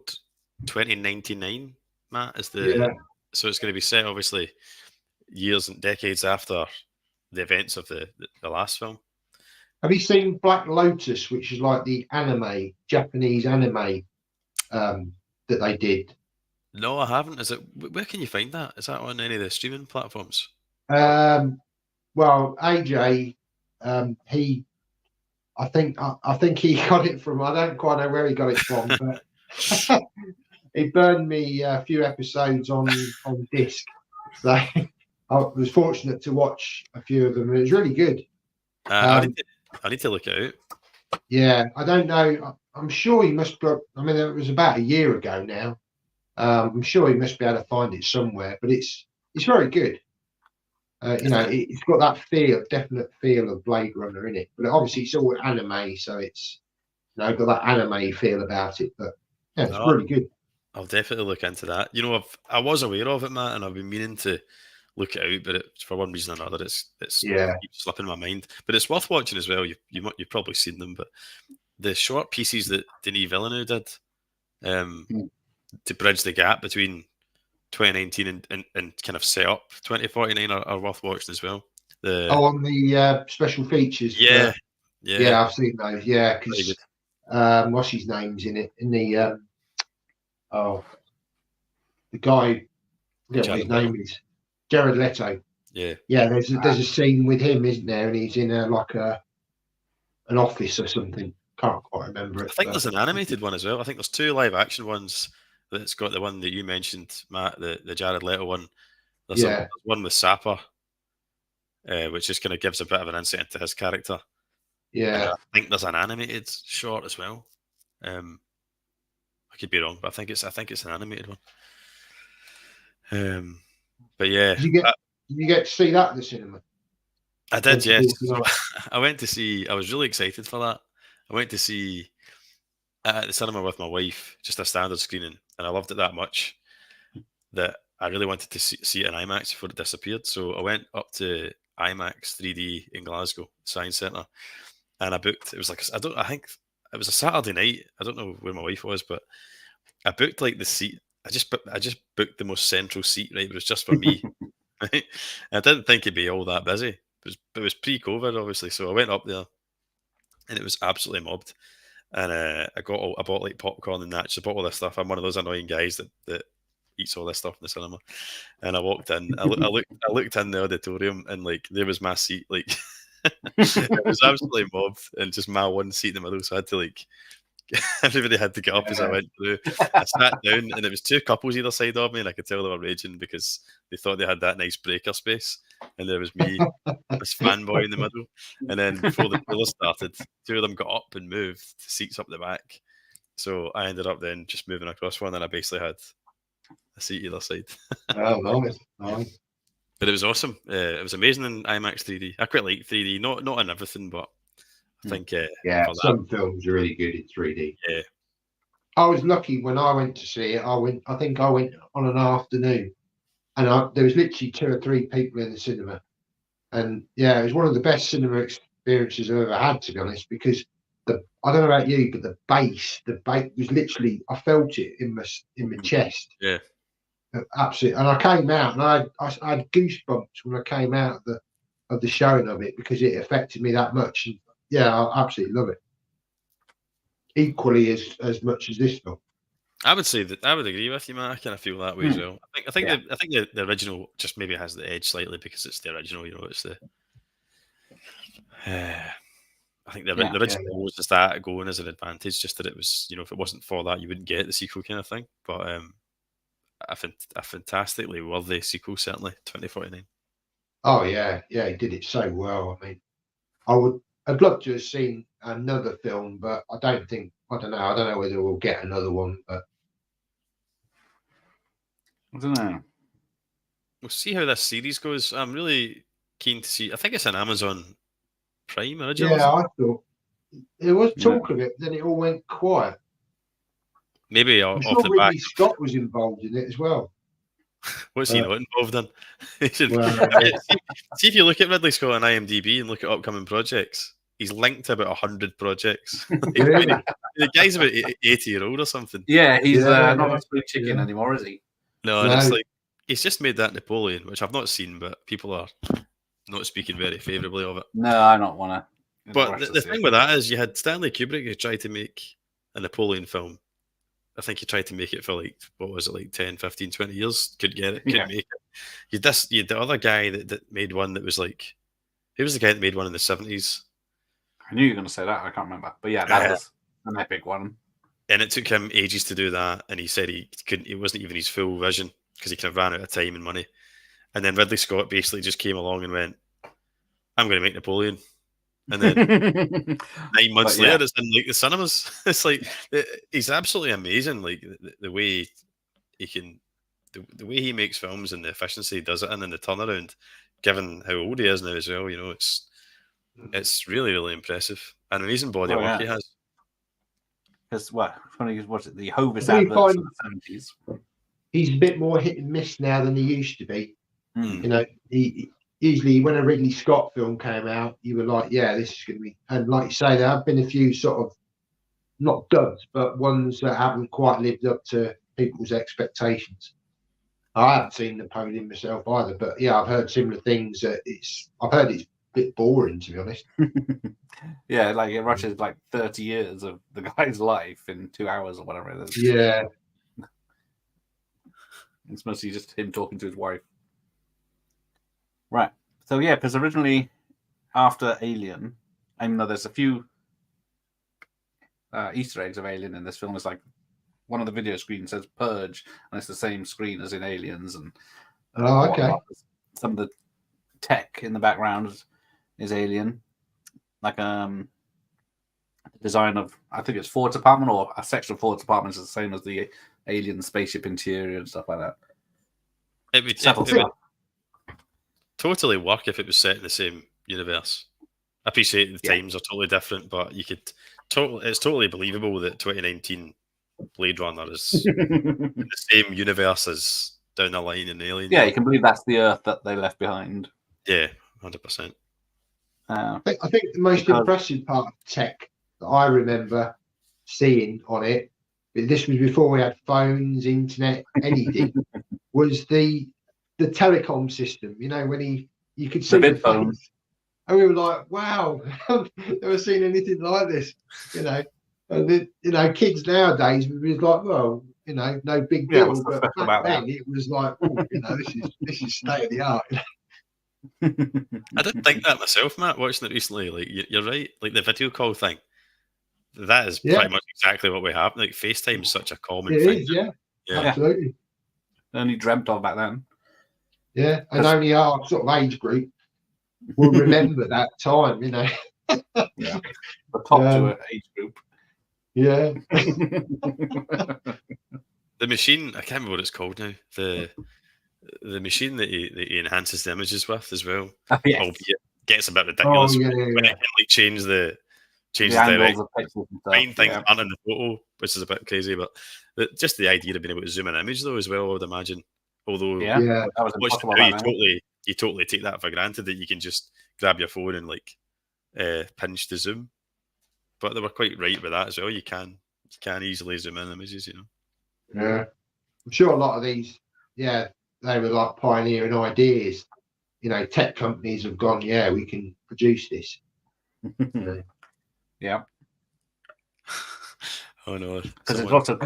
2099, Matt. So it's going to be set, obviously, years and decades after the events of the last film. Have you seen Black Lotus, which is like the Japanese anime that they did? No, I haven't. Is it? Where can you find that? Is that on any of the streaming platforms? Well, AJ, I think he got it from. I don't quite know where he got it from, but he burned me a few episodes on disc. So I was fortunate to watch a few of them, and it was really good. I need to look it out. Yeah, I don't know. I'm sure he must got. I mean, it was about a year ago now. I'm sure he must be able to find it somewhere, but it's very good. It's got that definite feel of Blade Runner in it, but obviously it's all anime, so it's got that anime feel about it. But yeah, it's really good. I'll definitely look into that. I was aware of it, Matt, and I've been meaning to look it out, but for one reason or another, it's keeps slipping my mind. But it's worth watching as well. You've probably seen them, but the short pieces that Denis Villeneuve did to bridge the gap between 2019 and kind of set up 2049 are worth watching as well. On the special features. Yeah, I've seen those. Yeah, because what's his name's in it? In the the guy, I forget what his name is. Jared Leto. Yeah. There's a scene with him, isn't there? And he's in an office or something. Can't quite remember it. I think there's an animated one as well. I think there's 2 live action ones. That's got the one that you mentioned, Matt, the Jared Leto one. There's one with Sapper, which just kind of gives a bit of an insight into his character. Yeah. And I think there's an animated short as well. I could be wrong, but I think it's an animated one. But yeah. Did you get to see that at the cinema? I did, yes. So I went to see. I was really excited for that. I went to see at the cinema with my wife, just a standard screening, and I loved it that much that I really wanted to see it in IMAX before it disappeared. So I went up to IMAX 3D in Glasgow Science Centre, and I booked. It was like I think it was a Saturday night. I don't know where my wife was, but I booked like the seat. I just booked the most central seat. Right, it was just for me. Right, and I didn't think it'd be all that busy. It was pre-COVID, obviously. So I went up there, and it was absolutely mobbed. And I bought like popcorn and that. So I bought all this stuff. I'm one of those annoying guys that eats all this stuff in the cinema. And I walked in. I looked in the auditorium, and like there was my seat. Like it was absolutely mobbed, and just my one seat in the middle. So I had to like everybody had to get up as I went through. I sat down, and it was two couples either side of me, and I could tell they were raging because they thought they had that nice breaker space, and there was me, this fanboy in the middle. And then before the trailer started, two of them got up and moved to seats up the back. So I ended up then just moving across one, and I basically had a seat either side. Oh, nice. But it was awesome. It was amazing in IMAX 3D. I quite like 3D, not in everything, but I think some films are really good in 3D. Yeah, I was lucky when I went to see it. I think I went on an afternoon, and there was literally 2 or 3 people in the cinema, and it was one of the best cinema experiences I've ever had, to be honest. Because I don't know about you, but the bass was literally, I felt it in my chest. Yeah, absolutely. And I came out, and I had goosebumps when I came out of the showing of it, because it affected me that much. And I absolutely love it. Equally as much as this film. I would say that I would agree with you, man. I kind of feel that way as well. I think the original just maybe has the edge slightly because it's the original. You know, it's the. I think the original was just that going as an advantage, just that it was, you know, if it wasn't for that, you wouldn't get the sequel kind of thing. But a fantastically worthy sequel, certainly 2049. Oh yeah, he did it so well. I mean, I'd love to have seen another film, but I don't know whether we'll get another one. But I don't know. We'll see how this series goes. I'm really keen to see. I think it's an Amazon Prime original. Yeah, I thought there was talk of it, then it all went quiet. Maybe I'm sure Ridley Scott was involved in it as well. What's he not involved in? See if you look at Ridley Scott on IMDb and look at upcoming projects, he's linked to about 100 projects. The guy's about 80-year-old or something. Yeah, he's not a spring chicken anymore, is he? No, and it's like he's just made that Napoleon, which I've not seen, but people are not speaking very favourably of it. No, I don't want to. But the thing with that is, you had Stanley Kubrick who tried to make a Napoleon film. I think he tried to make it for like, what was it, like 10, 15, 20 years? Couldn't get it, couldn't make it. You had the other guy that made one that was like, who was the guy that made one in the 70s? I knew you were going to say that, I can't remember. But yeah, that was an epic one. And it took him ages to do that, and he said he couldn't, it wasn't even his full vision because he kind of ran out of time and money. And then Ridley Scott basically just came along and went, I'm going to make Napoleon. And then 9 months later, it's in like the cinemas. It's like, he's absolutely amazing. Like the way he can, the way he makes films and the efficiency he does it in, and the turnaround, given how old he is now as well. You know, it's really, really impressive. An amazing body of work he has. Because what's it, the Hovis adverts in the 70s? He's a bit more hit and miss now than he used to be. You know, usually when a Ridley Scott film came out, you were like, yeah, this is going to be... And like you say, there have been a few sort of, not duds, but ones that haven't quite lived up to people's expectations. I haven't seen Napoleon myself either, but yeah, I've heard similar things. I've heard it's a bit boring, to be honest. Yeah, like it rushes like 30 years of the guy's life in 2 hours or whatever it is. Yeah. It's mostly just him talking to his wife. Right. So yeah, because originally after Alien, I know there's a few Easter eggs of Alien in this film. It's like one of the video screens says Purge, and it's the same screen as in Aliens. And okay. Some of the tech in the background is Alien. Like design of, I think it's Ford's apartment, or a section of Ford's apartment is the same as the Alien spaceship interior and stuff like that. It would totally work if it was set in the same universe. I appreciate the times are totally different, but you could it's totally believable that 2019 Blade Runner is in the same universe as down the line in Alien. Yeah, you can believe that's the Earth that they left behind. Yeah, 100%. I think the most impressive part of tech that I remember seeing on it, but this was before we had phones, internet, anything, was the telecom system. You know, when you could see the phone. face, and we were like, "Wow, never seen anything like this." You know, and kids nowadays was like, "Well, no big deal," but back then it was like, "Oh, this is state of the art." I didn't think that myself, Matt, watching it recently. Like, you're right. Like, the video call thing, that is pretty much exactly what we have. Like, FaceTime is such a common thing. It is, yeah. Absolutely. Only dreamt of back then. Yeah, and only our sort of age group will remember that time, Yeah, the top to age group. Yeah. The machine, I can't remember what it's called now. The machine that he enhances the images with as well. Yes. Albeit gets a bit ridiculous when it can like change the direction. Find things aren't in the photo, which is a bit crazy, but just the idea of being able to zoom an image though as well, I would imagine. Although that was impossible you totally take that for granted that you can just grab your phone and like pinch the zoom. But they were quite right with that as well. You can easily zoom in images, Yeah. I'm sure a lot of these, they were like pioneering ideas. Tech companies have gone, we can produce this. Yeah. Oh no. Because there's lots of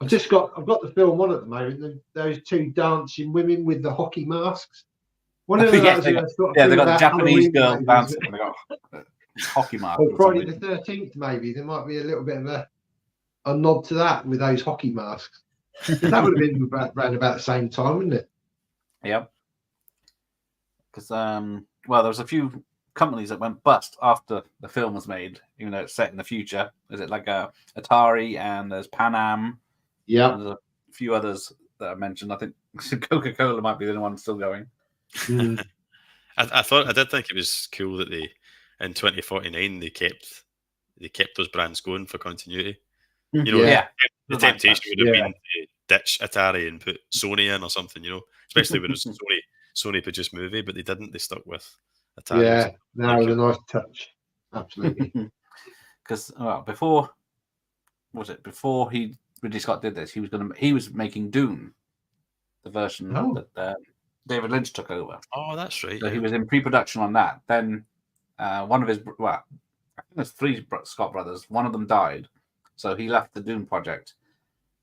I've got the film on at the moment. Those two dancing women with the hockey masks. One of they got the Japanese girl dancing. They got hockey masks. Or Friday the 13th, maybe there might be a little bit of a nod to that with those hockey masks. That would have been around about the same time, wouldn't it? Yep. Because there was a few companies that went bust after the film was made, even though it's set in the future. Is it like Atari and there's Pan Am? Yeah. There's a few others that I mentioned. I think Coca-Cola might be the one still going. I did think it was cool that in 2049 they kept those brands going for continuity. The temptation would have been to ditch Atari and put Sony in or something, especially when it was Sony produced movie, but they didn't. They stuck with Atari. Yeah, that was a nice touch. Absolutely. Because before Ridley Scott did this, he was making Dune, the version that David Lynch took over. Oh, that's right. So he was in pre-production on that. Then one of his, I think there's three Scott brothers. One of them died, so he left the Dune project.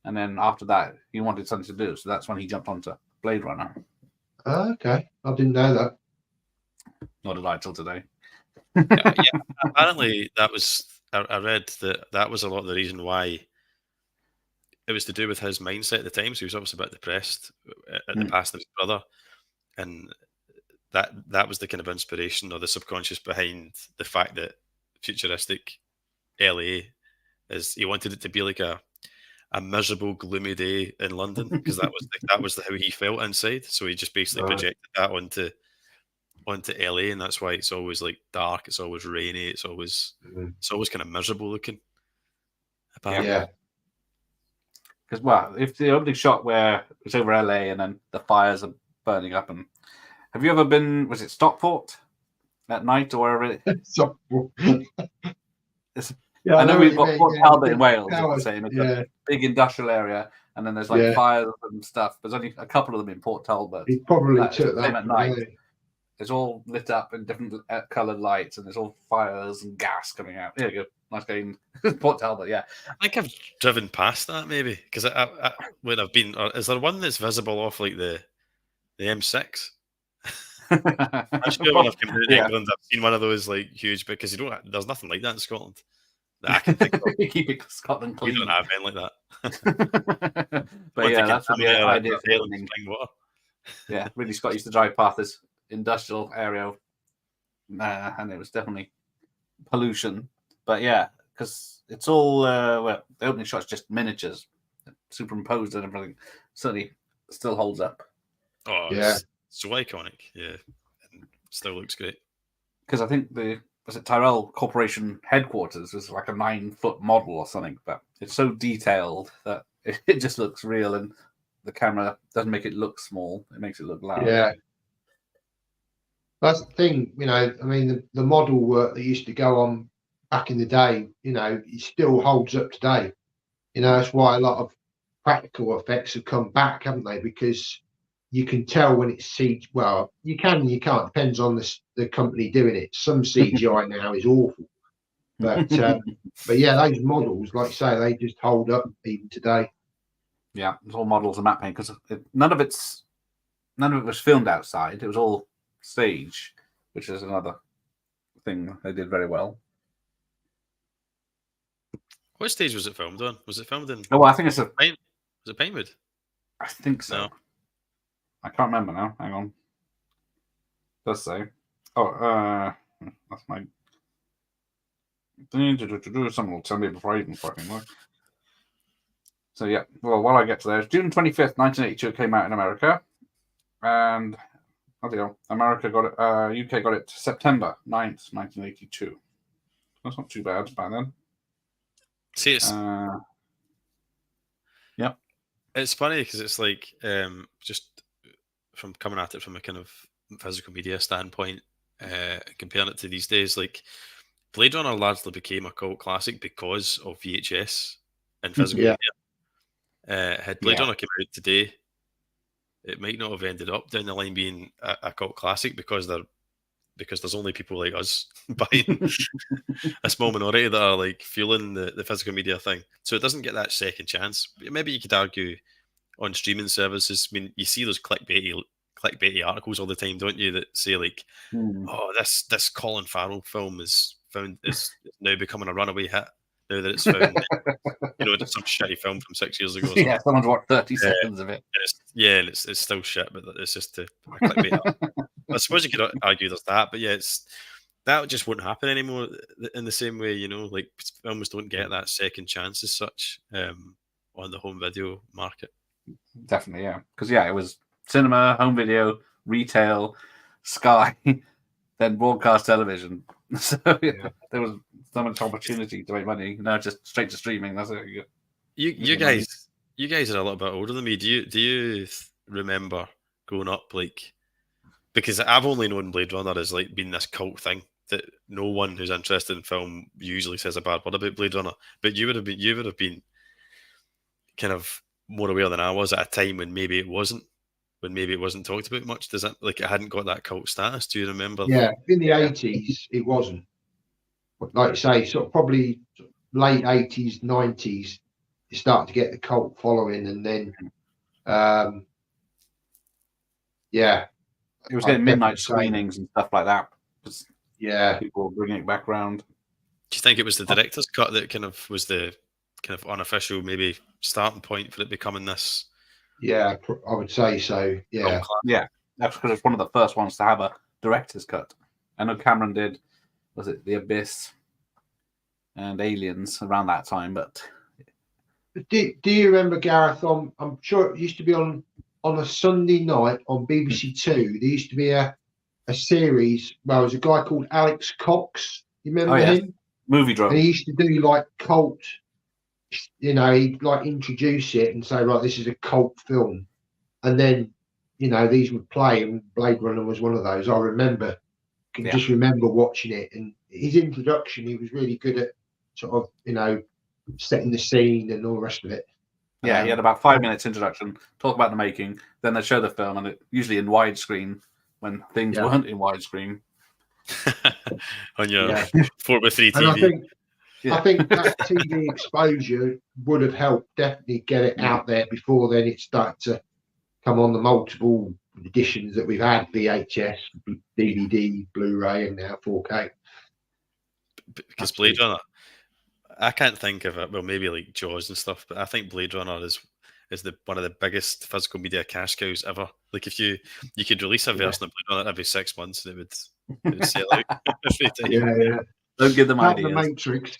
And then after that, he wanted something to do, so that's when he jumped onto Blade Runner. Okay, I didn't know that. Nor did I till today. Apparently that was. I read that was a lot of the reason why. It was to do with his mindset at the time. So he was obviously a bit depressed at the past of his brother, and that was the kind of inspiration or the subconscious behind the fact that futuristic LA is. He wanted it to be like a miserable, gloomy day in London because that was how he felt inside. So he just basically projected that onto LA, and that's why it's always like dark. It's always rainy. It's always kind of miserable looking. Apparently. Yeah. Because if the opening shot where it's over LA and then the fires are burning up, and have you ever been? Was it Stockport at night or wherever it is? Stockport. I know we've got Port Talbot in Wales. It's the same. It's a big industrial area, and then there's fires and stuff. There's only a couple of them in Port Talbot. He probably took that at night. It's all lit up in different coloured lights, and there's all fires and gas coming out. There you go. Nice game. Port Talbot, yeah. I think I've driven past that maybe because when I've been. Is there one that's visible off like the M6? I'm sure when I've come to England, I've seen one of those like huge because there's nothing like that in Scotland. That I can think of. Keep it Scotland clean. We don't have anything like that. But that's the idea for filming. Yeah, Ridley Scott used to drive past this industrial area, and it was definitely pollution. But because it's all the opening shot's just miniatures, superimposed and everything. Certainly, still holds up. Oh, yeah, it's so iconic. Yeah, and still looks great. Because I think the was it Tyrell Corporation headquarters was like a 9-foot model or something, but it's so detailed that it just looks real, and the camera doesn't make it look small; it makes it look large. Yeah, that's the thing. I mean, the model work that used to go on back in the day, it still holds up today. That's why a lot of practical effects have come back, haven't they? Because you can tell when it's CGI. Well, you can and you can't. Depends on the company doing it. Some CGI now is awful, but yeah, those models, like you say, they just hold up even today. Yeah, it's all models and matte paint because none of it was filmed outside. It was all stage, which is another thing they did very well. What stage was it filmed on? Was it filmed in? Oh, well, I think it's was it Pinewood? I think so. No. I can't remember now. Hang on. It does say. Oh, that's my. Someone will tell me before I even fucking look. So yeah, well, while I get to there, June 25th, 1982, it came out in America, and America got it. UK got it September 9th, 1982. That's not too bad by then. See, it's yeah, it's funny because it's like just from coming at it from a kind of physical media standpoint, comparing it to these days, like Blade Runner largely became a cult classic because of VHS and physical media. Had Blade Runner come out today, it might not have ended up down the line being a cult classic because there's only people like us buying a small minority that are like fueling the physical media thing. So it doesn't get that second chance. Maybe you could argue on streaming services. I mean, you see those clickbaity articles all the time, don't you? That say like, "Oh, this Colin Farrell film is now becoming a runaway hit." Now that it's found, it's some shitty film from 6 years ago. Yeah, someone's watched 30 seconds of it. And it's still shit, but it's just a clickbait. I suppose you could argue there's that, but yeah, that just won't happen anymore in the same way, like films don't get that second chance as such on the home video market. Definitely, yeah. Because, it was cinema, home video, retail, Sky, then broadcast television. So there was so much opportunity to make money. Now just straight to streaming. That's it. You guys are a little bit older than me. Do you remember growing up, like, because I've only known Blade Runner as like being this cult thing that no one who's interested in film usually says a bad word about Blade Runner. But you would have been kind of more aware than I was at a time when maybe it wasn't talked about much. Does that, like, it hadn't got that cult status? Do you remember? Yeah, in the 80s it wasn't. Like you say, sort of probably late 80s, 90s, you start to get the cult following, and then it was getting midnight screenings and stuff like that. Yeah, people were bringing it back around. Do you think it was the director's cut that kind of was the kind of unofficial maybe starting point for it becoming this? Yeah, I would say so. Yeah, that's because it's one of the first ones to have a director's cut. I know Cameron did. Was it The Abyss and Aliens around that time? But do you remember, Gareth? I'm sure it used to be on a Sunday night on BBC Two. There used to be a series. Well, there was a guy called Alex Cox. You remember him? Movie Drone. And he used to do like cult. He'd like introduce it and say, right, this is a cult film, and then these would play, and Blade Runner was one of those. I remember. Just remember watching it, and his introduction, he was really good at sort of setting the scene and all the rest of it. He had about 5 minutes introduction, talk about the making, then they show the film, and it usually in widescreen when things weren't in widescreen on your 4x3 TV. And I think that TV exposure would have helped definitely get it out there before then it started to come on the multiple editions that we've had: VHS, DVD, Blu-ray, and now 4K. Because Blade Runner, I can't think of it. Well, maybe like Jaws and stuff, but I think Blade Runner is one of the biggest physical media cash cows ever. Like, if you could release a version of Blade Runner every 6 months, and it would sell out every time. Yeah. Don't give them ideas. The Matrix.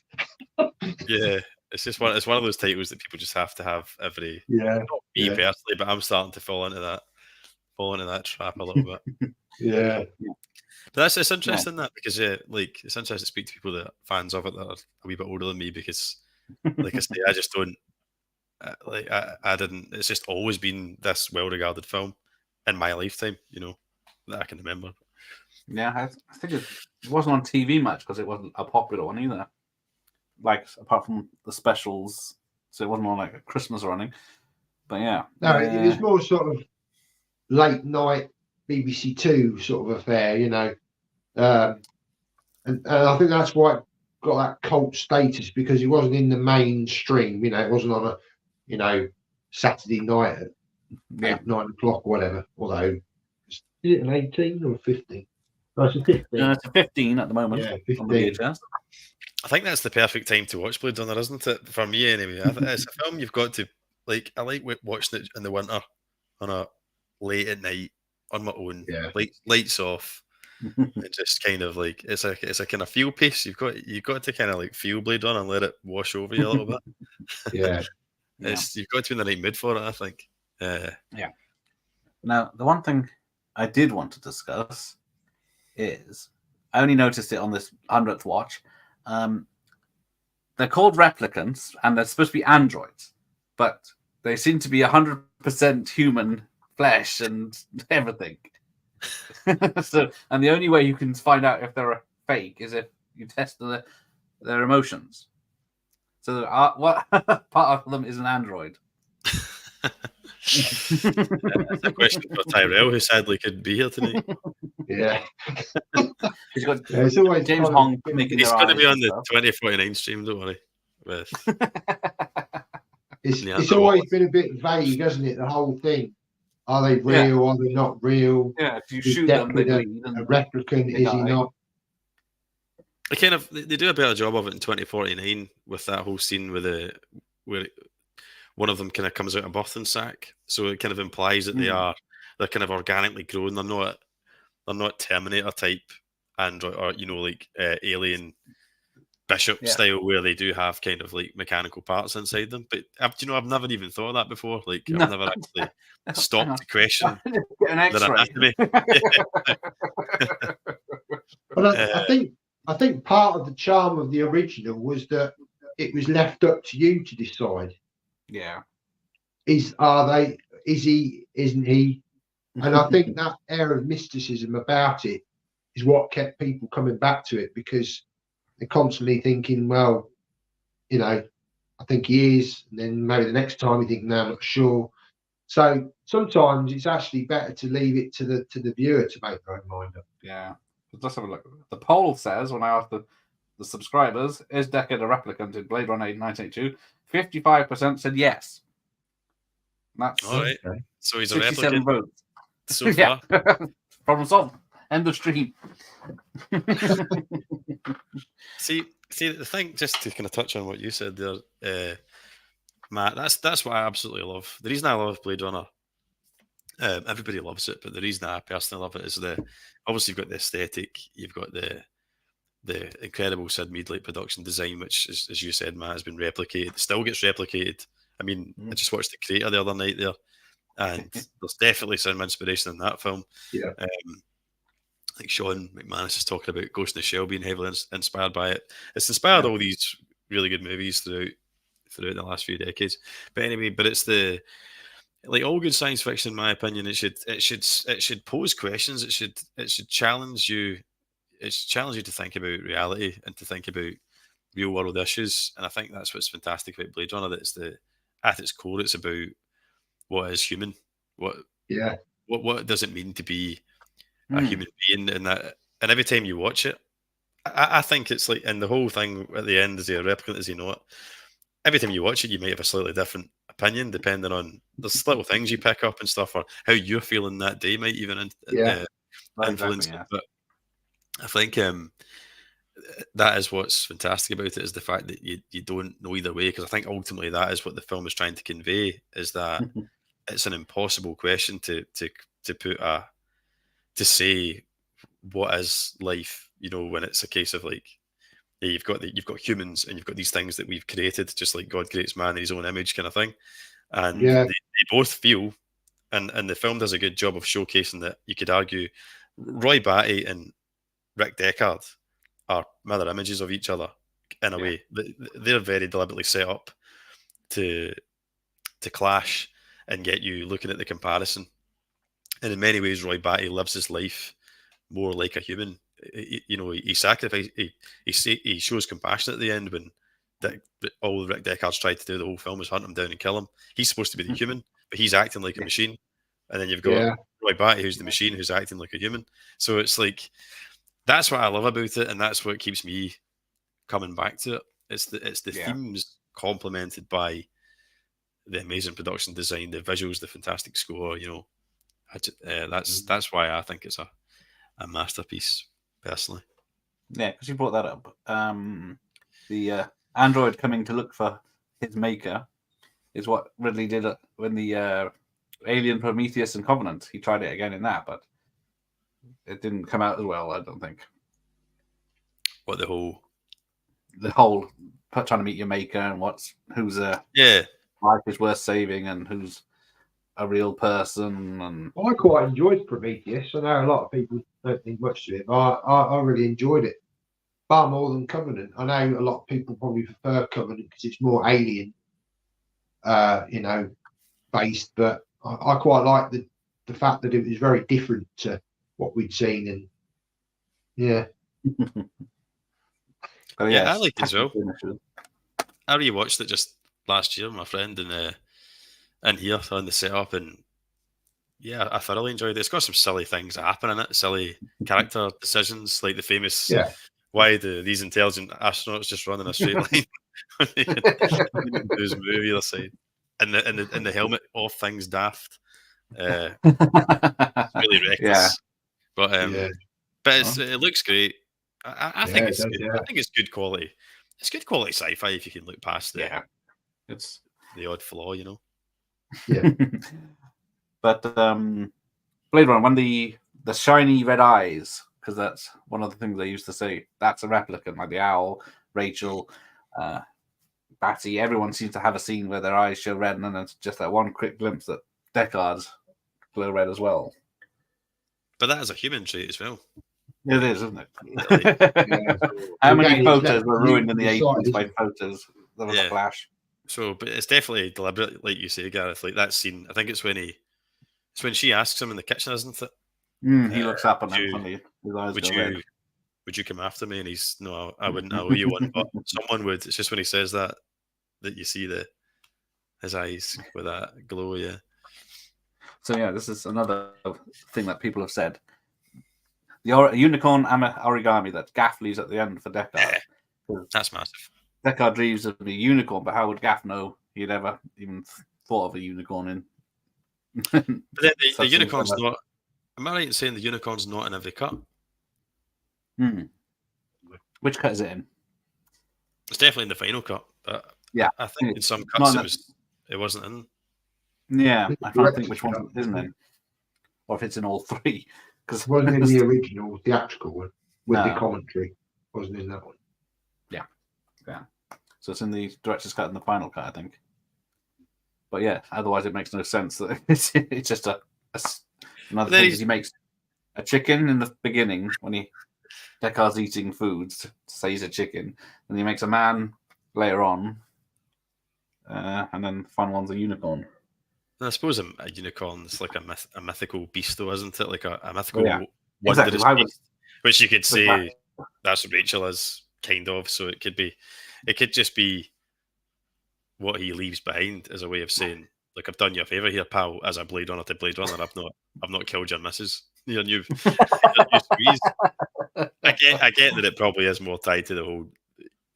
Yeah. It's one of those titles that people just have to have every. Yeah. Not me personally, but I'm starting to fall into that trap a little bit. Yeah. But it's interesting that because like it's interesting to speak to people that are fans of it that are a wee bit older than me because, like I say, I just don't like I didn't. It's just always been this well-regarded film in my lifetime, that I can remember. Yeah, I think it wasn't on TV much because it wasn't a popular one either. Like apart from the specials, so it wasn't on like a Christmas or anything. But yeah, no, it was more sort of late night BBC Two sort of affair, and I think that's why it got that cult status because it wasn't in the mainstream. It wasn't on a Saturday night at 8, 9 o'clock or whatever. Although, is it an 18 or 15? No, it's a 15. No, it's a 15 at the moment. Yeah, on the 15. VHS. I think that's the perfect time to watch Bladerunner, isn't it? For me, anyway. It's a film you've got to like. I like watching it in the winter on a late at night on my own, lights off, and just kind of like it's a kind of feel piece. You've got to kind of like feel Bladerunner and let it wash over you a little bit. Yeah, You've got to be in the right mood for it, I think. Yeah. Now, the one thing I did want to discuss is I only noticed it on this 100th watch. They're called replicants and they're supposed to be androids, but they seem to be 100% human flesh and everything. And the only way you can find out if they're a fake is if you test their emotions. So what part of them is an android? That's a question for Tyrell, who sadly couldn't be here tonight. Yeah. He's got it's always James Hong making He's going to be on the stuff. 2049 stream, don't worry. It's always been a bit vague, hasn't it? The whole thing. Are they real? Are they not real? Yeah, if you Is shoot them, they Deckard bleed. a replicant? Is he not? They do a better job of it in 2049 with that whole scene where one of them kind of comes out of a birthing sack, so it kind of implies that they're kind of organically grown. They're not Terminator type android or like alien Bishop style where they do have kind of like mechanical parts inside them. But I've never even thought of that before. Like I've never actually stopped to question an X-ray. But I think part of the charm of the original was that it was left up to you to decide. Yeah. Is he, isn't he? And I think that air of mysticism about it is what kept people coming back to it because they're constantly thinking, well, I think he is. And then maybe the next time you think, no, I'm not sure. So sometimes it's actually better to leave it to the viewer to make their own mind up. Yeah. Let's have a look. The poll says, when I asked the subscribers, is Deckard a replicant in Blade Runner 1982? 55% said yes. That's all right. Okay. So he's a 67 replicant. Votes. So far. Problem solved. End of stream. See, the thing, just to kind of touch on what you said there, Matt, that's what I absolutely love. The reason I love Blade Runner, everybody loves it, but the reason I personally love it is obviously you've got the aesthetic, you've got the incredible Sid Mead-like production design, which, as you said, Matt, has been replicated. It still gets replicated. I mean, I just watched The Creator the other night there, and there's definitely some inspiration in that film. Yeah. I think Sean McManus is talking about Ghost in the Shell being heavily inspired by it. It's inspired all these really good movies throughout the last few decades. But anyway, it's like all good science fiction, in my opinion, it should pose questions. It should challenge you. It should challenge you to think about reality and to think about real world issues. And I think that's what's fantastic about Blade Runner. That at its core, it's about what is human. What does it mean to be a human being? And every time you watch it, I think it's like, and the whole thing at the end, is he a replicant? Is he not? Every time you watch it, you might have a slightly different opinion depending on there's little things you pick up and stuff, or how you're feeling that day might even influence it. But I think that is what's fantastic about it, is the fact that you don't know either way, because I think ultimately that is what the film is trying to convey, is that it's an impossible question to put to say what is life, when it's a case of like, you've got humans and you've got these things that we've created, just like God creates man in his own image kind of thing. And they both feel, and the film does a good job of showcasing that. You could argue Roy Batty and Rick Deckard are mirror images of each other in a way. They're very deliberately set up to clash and get you looking at the comparison. And in many ways, Roy Batty lives his life more like a human. He sacrifices. He shows compassion at the end when all Rick Deckard's tried to do the whole film is hunt him down and kill him. He's supposed to be the human, but he's acting like a machine. And then you've got Roy Batty, who's the machine, who's acting like a human. So it's like, that's what I love about it, and that's what keeps me coming back to it. It's the themes complemented by the amazing production design, the visuals, the fantastic score. That's why I think it's a masterpiece, personally. Yeah, because you brought that up. The android coming to look for his maker is what Ridley did when the Alien, Prometheus, and Covenant. He tried it again in that, but it didn't come out as well, I don't think. What, the whole trying to meet your maker and whose life is worth saving and who's a real person. And I quite enjoyed Prometheus. I know a lot of people don't think much of it, but I really enjoyed it far more than Covenant. I know a lot of people probably prefer Covenant because it's more alien, based, but I quite like the fact that it was very different to what we'd seen, and I like it as well. I rewatched it just last year, my friend, and here on the setup, and I thoroughly enjoyed it. It's got some silly things that happen in it, silly character decisions, like the famous why do these intelligent astronauts just run in a straight line when they do move either side, and the helmet off things daft. It's really reckless, but it looks great. I think it's good. I think it's good quality. It's good quality sci-fi if you can look past it's the odd flaw, Yeah. But Blade Runner, when the shiny red eyes, because that's one of the things they used to say, that's a replicant, like the owl, Rachel, Batty, everyone seems to have a scene where their eyes show red, and then it's just that one quick glimpse that Deckard's glow red as well. But that is a human trait as well. It is, isn't it? How many photos were ruined in the 80s by photos? There was a flash. So, but it's definitely deliberate, like you say, Gareth. Like that scene, I think it's when she asks him in the kitchen, isn't it? He looks up and his eyes go red. Would you come after me? And he's, no, I wouldn't. I owe you one, but someone would. It's just when he says that you see his eyes with that glow. Yeah. So this is another thing that people have said. The unicorn origami that Gaff leaves at the end for Deckard. That's massive. Deckard dreams of a unicorn, but how would Gaff know he'd ever even thought of a unicorn in? But then the unicorn's not. Am I right in saying the unicorn's not in every cut? Which cut is it in? It's definitely in the final cut. But I think in some cuts it wasn't in. Yeah, I can't think which one isn't in, or if it's in all three. Because it wasn't in the original theatrical one with the commentary. Wasn't in that one. Yeah. So it's in the director's cut and the final cut, I think. But otherwise it makes no sense. That it's just another thing. He makes a chicken in the beginning when Deckard's eating food to say he's a chicken, and he makes a man later on, and then the final one's a unicorn. I suppose a unicorn is like a mythical beast, though, isn't it? Like a mythical wondrous beast, which you could say that's what Rachel is, kind of. So it could just be what he leaves behind as a way of saying, like, I've done you a favour here, pal, as a Blade Runner to Blade Runner. I've not killed your missus. Your new squeeze. I get that it probably is more tied to the whole.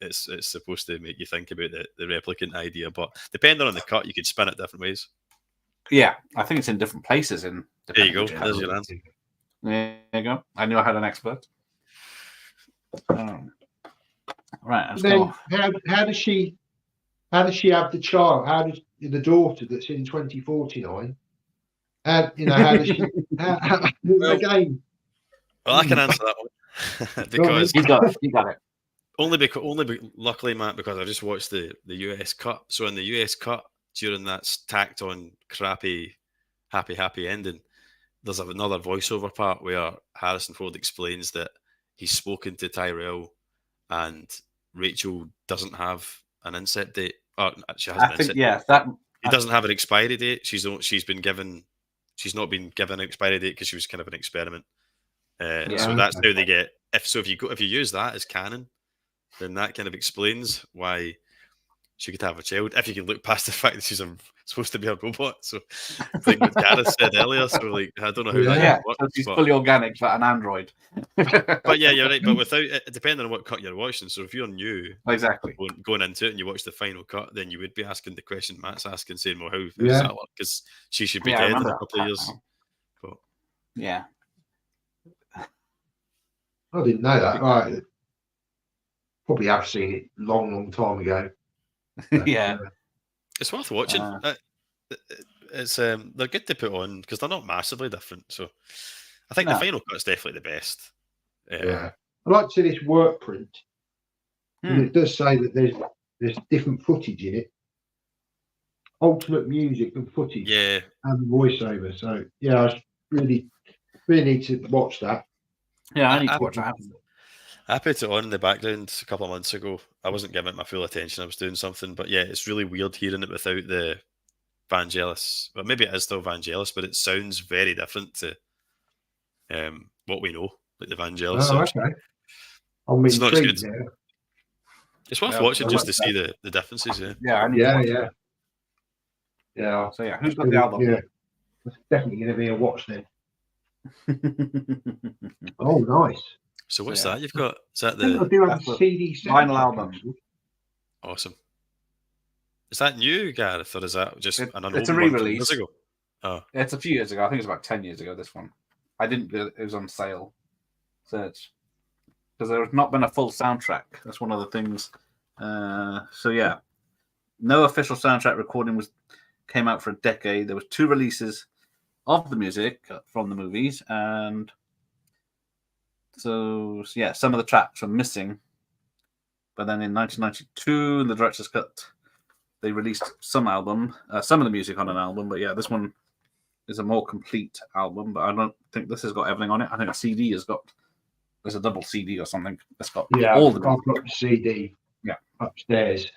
It's supposed to make you think about the replicant idea, but depending on the cut, you could spin it different ways. Yeah, I think it's in different places. There you go. There's your answer. There you go. I knew I had an expert. Right. Let's go. How does she have the child? How does the daughter that's in 2049? How does she? Again. Well, I can answer that one because you got it. Only luckily, Matt, because I just watched the US cut. So in the US cut, during that tacked on crappy happy ending, there's another voiceover part where Harrison Ford explains that he's spoken to Tyrell, and Rachel doesn't have an inset date. Oh, she has an inset date. He doesn't have an expiry date. She's not been given an expiry date because she was kind of an experiment. So that's how they get. If you use that as canon, then that kind of explains why she could have a child. If you can look past the fact that she's supposed to be a robot. So I think what Gareth said earlier. So like, I don't know how that works. So she's fully organic, but an android. But yeah, you're right. But without depending on what cut you're watching. So if you're new, exactly going into it and you watch the final cut, then you would be asking the question Matt's asking, saying, "Well, how does that work?" Because she should be dead in a couple of years. But, yeah. I didn't know that. Right. Probably have seen it long time ago. But, it's worth watching. It's they're good to put on because they're not massively different. So I think the final cut is definitely the best. I like to see this work print. And it does say that there's different footage in it. Alternate music and footage. Yeah. And voiceover. So I really need to watch that. Yeah, I need to watch that. I put it on in the background a couple of months ago. I wasn't giving it my full attention. I was doing something, but yeah, it's really weird hearing it without the Vangelis. Well, maybe it is still Vangelis, but it sounds very different to what we know, like the Vangelis. Okay. I'm it's not as good. There. It's worth watching just to see the differences. Yeah. So who's got the album? Yeah, it's definitely going to be a watch then. Oh, nice. So what's that you've got? Is that I do have a CD vinyl album? Awesome. Is that new, Gareth, or is that just an it's a re-release? Years ago? Oh, it's a few years ago. I think it's about 10 years ago. This one, I didn't. It was on sale, so it's because there has not been a full soundtrack. That's one of the things. No official soundtrack recording came out for a decade. There was 2 releases of the music from the movies, and so some of the tracks are missing. But then in 1992, in the director's cut, they released some of the music on an album. But this one is a more complete album. But I don't think this has got everything on it. I think a CD there's a double CD or something that's got all the music. I've got the CD upstairs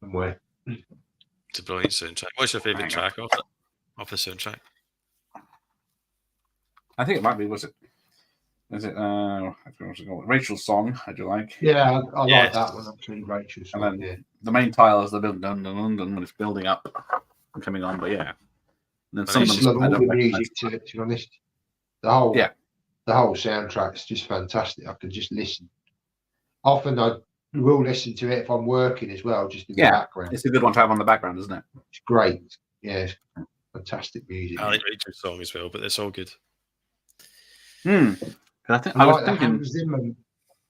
somewhere. It's a brilliant soundtrack. What's your favourite track off the soundtrack? I think it might be. Is it Rachel's Song? How do you like? Yeah, I like that one actually. Rachel's Song. And then the main tile is the building when it's building up and coming on. But and then some of them. All the music to be honest. The whole soundtrack's just fantastic. I could just listen. Often I will listen to it if I'm working as well, just in the background. It's a good one to have on the background, isn't it? It's great. Yeah, it's fantastic music. I like Rachel's Song as well, but it's all good. I was thinking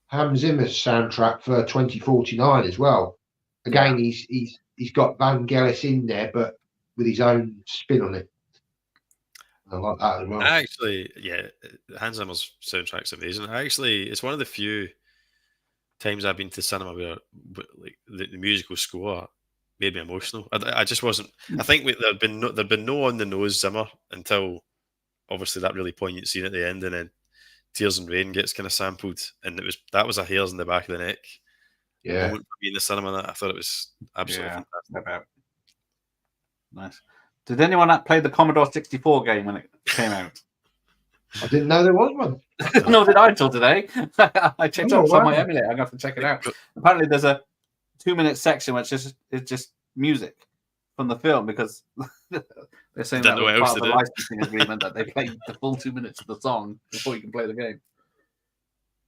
Hans Zimmer's soundtrack for 2049 as well. Again, he's got Vangelis in there, but with his own spin on it. I like that as well. Actually, Hans Zimmer's soundtrack's amazing. It's one of the few times I've been to cinema where like the musical score made me emotional. I just wasn't. I think there'd been no on the nose Zimmer until obviously that really poignant scene at the end, and then Tears and Rain gets kind of sampled, and that was a hairs in the back of the neck. Yeah, moment for me in the cinema. I thought it was absolutely fantastic. Nice. Did anyone play the Commodore 64 game when it came out? I didn't know there was one. Nor did I until today. I checked out on my emulator. I'm going to have to check it out. Apparently, there's a 2-minute section which is just music from the film because they're saying that was part of the licensing agreement that they played the full 2 minutes of the song before you can play the game.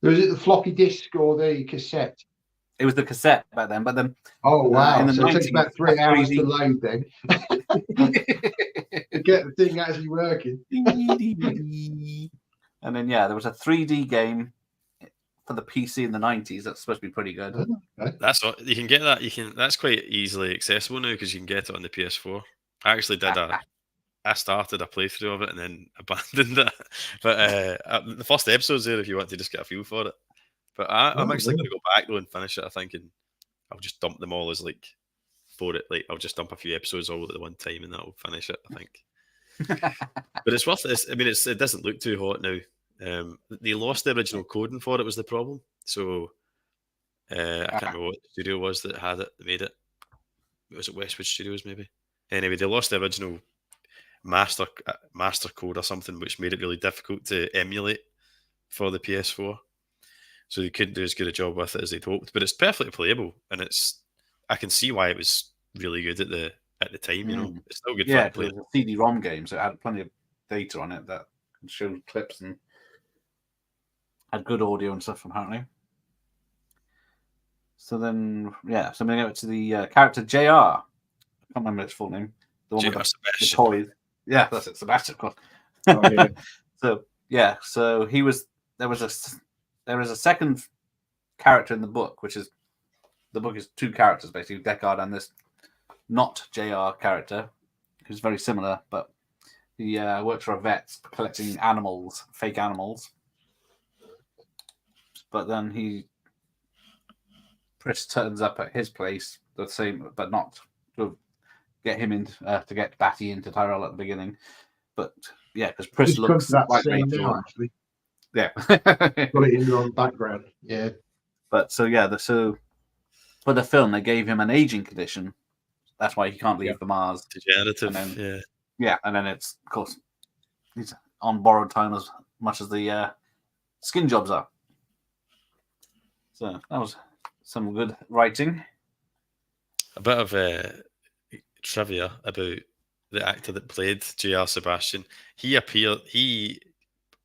Was it the floppy disk or the cassette? It was the cassette back then, but then. Oh wow! So it takes about 3 hours to load then. To get the thing actually working. And then there was a 3D game for the PC in the 90s. That's supposed to be pretty good. Okay. That's what you can get that. That's quite easily accessible now because you can get it on the PS4. I actually did I started a playthrough of it and then abandoned it. But the first episode's there if you want to just get a feel for it. But I'm actually going to go back though and finish it. I think, and I'll just dump them all as I'll just dump a few episodes all at the one time and that'll finish it. I think. But it's worth it. I mean, it doesn't look too hot now. They lost the original coding for it was the problem. So I can't remember what studio it was that had it, that made it. Was it Westwood Studios maybe? Anyway, they lost the original master code or something, which made it really difficult to emulate for the PS4. So they couldn't do as good a job with it as they'd hoped. But it's perfectly playable, and I can see why it was really good at the time. You know, it's still good fun to play. It was a CD-ROM game, so it had plenty of data on it that showed clips and had good audio and stuff apparently. So then, so I'm going to go to the character JR. I can't remember its full name. The one with the toys. Yeah, that's it, Sebastian. Of course. Oh, yeah. So he was. There is a second character in the book, which is the book is two characters basically, Deckard and this not JR character, who's very similar, but he works for a vet collecting animals, fake animals. But then Chris turns up at his place, the same, but not to get him in to get Batty into Tyrell at the beginning. But yeah, because Chris looks that like scene now, actually. Yeah, got it in the background. Yeah, but so for the film they gave him an aging condition. That's why he can't leave the Mars. Degenerative. And then, and then it's of course he's on borrowed time as much as the skin jobs are. So that was some good writing. A bit of trivia about the actor that played J.R. Sebastian. He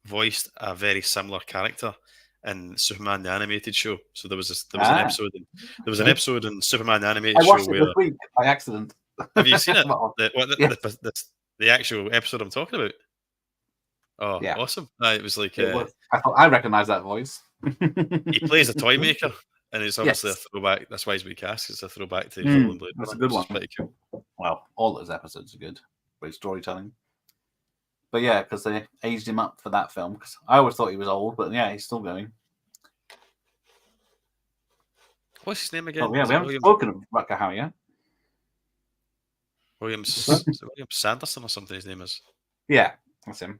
voiced a very similar character in Superman the Animated Show. So there was an episode. There was an episode in Superman the Animated Show watched it this week by accident. Have you seen it? The actual episode I'm talking about. Oh, yeah. Awesome! It was like I recognise that voice. He plays a toy maker, and it's obviously a throwback. That's why he's been cast. It's a throwback to Blade. That's a good one. Pretty cool. Well, all those episodes are good. Great storytelling. But yeah, because they aged him up for that film. Because I always thought he was old, but yeah, he's still going. What's his name again? Oh yeah, we haven't spoken of Rutger Hauer yet. William Sanderson or something. His name is. Yeah, that's him.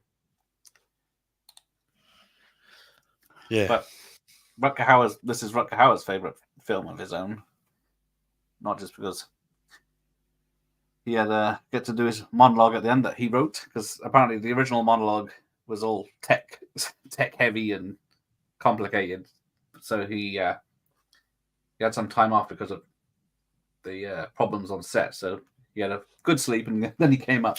Yeah, but this is Rutger Hauer's favorite film of his own, not just because he had get to do his monologue at the end that he wrote, because apparently the original monologue was all tech heavy and complicated, so he had some time off because of the problems on set, so he had a good sleep and then he came up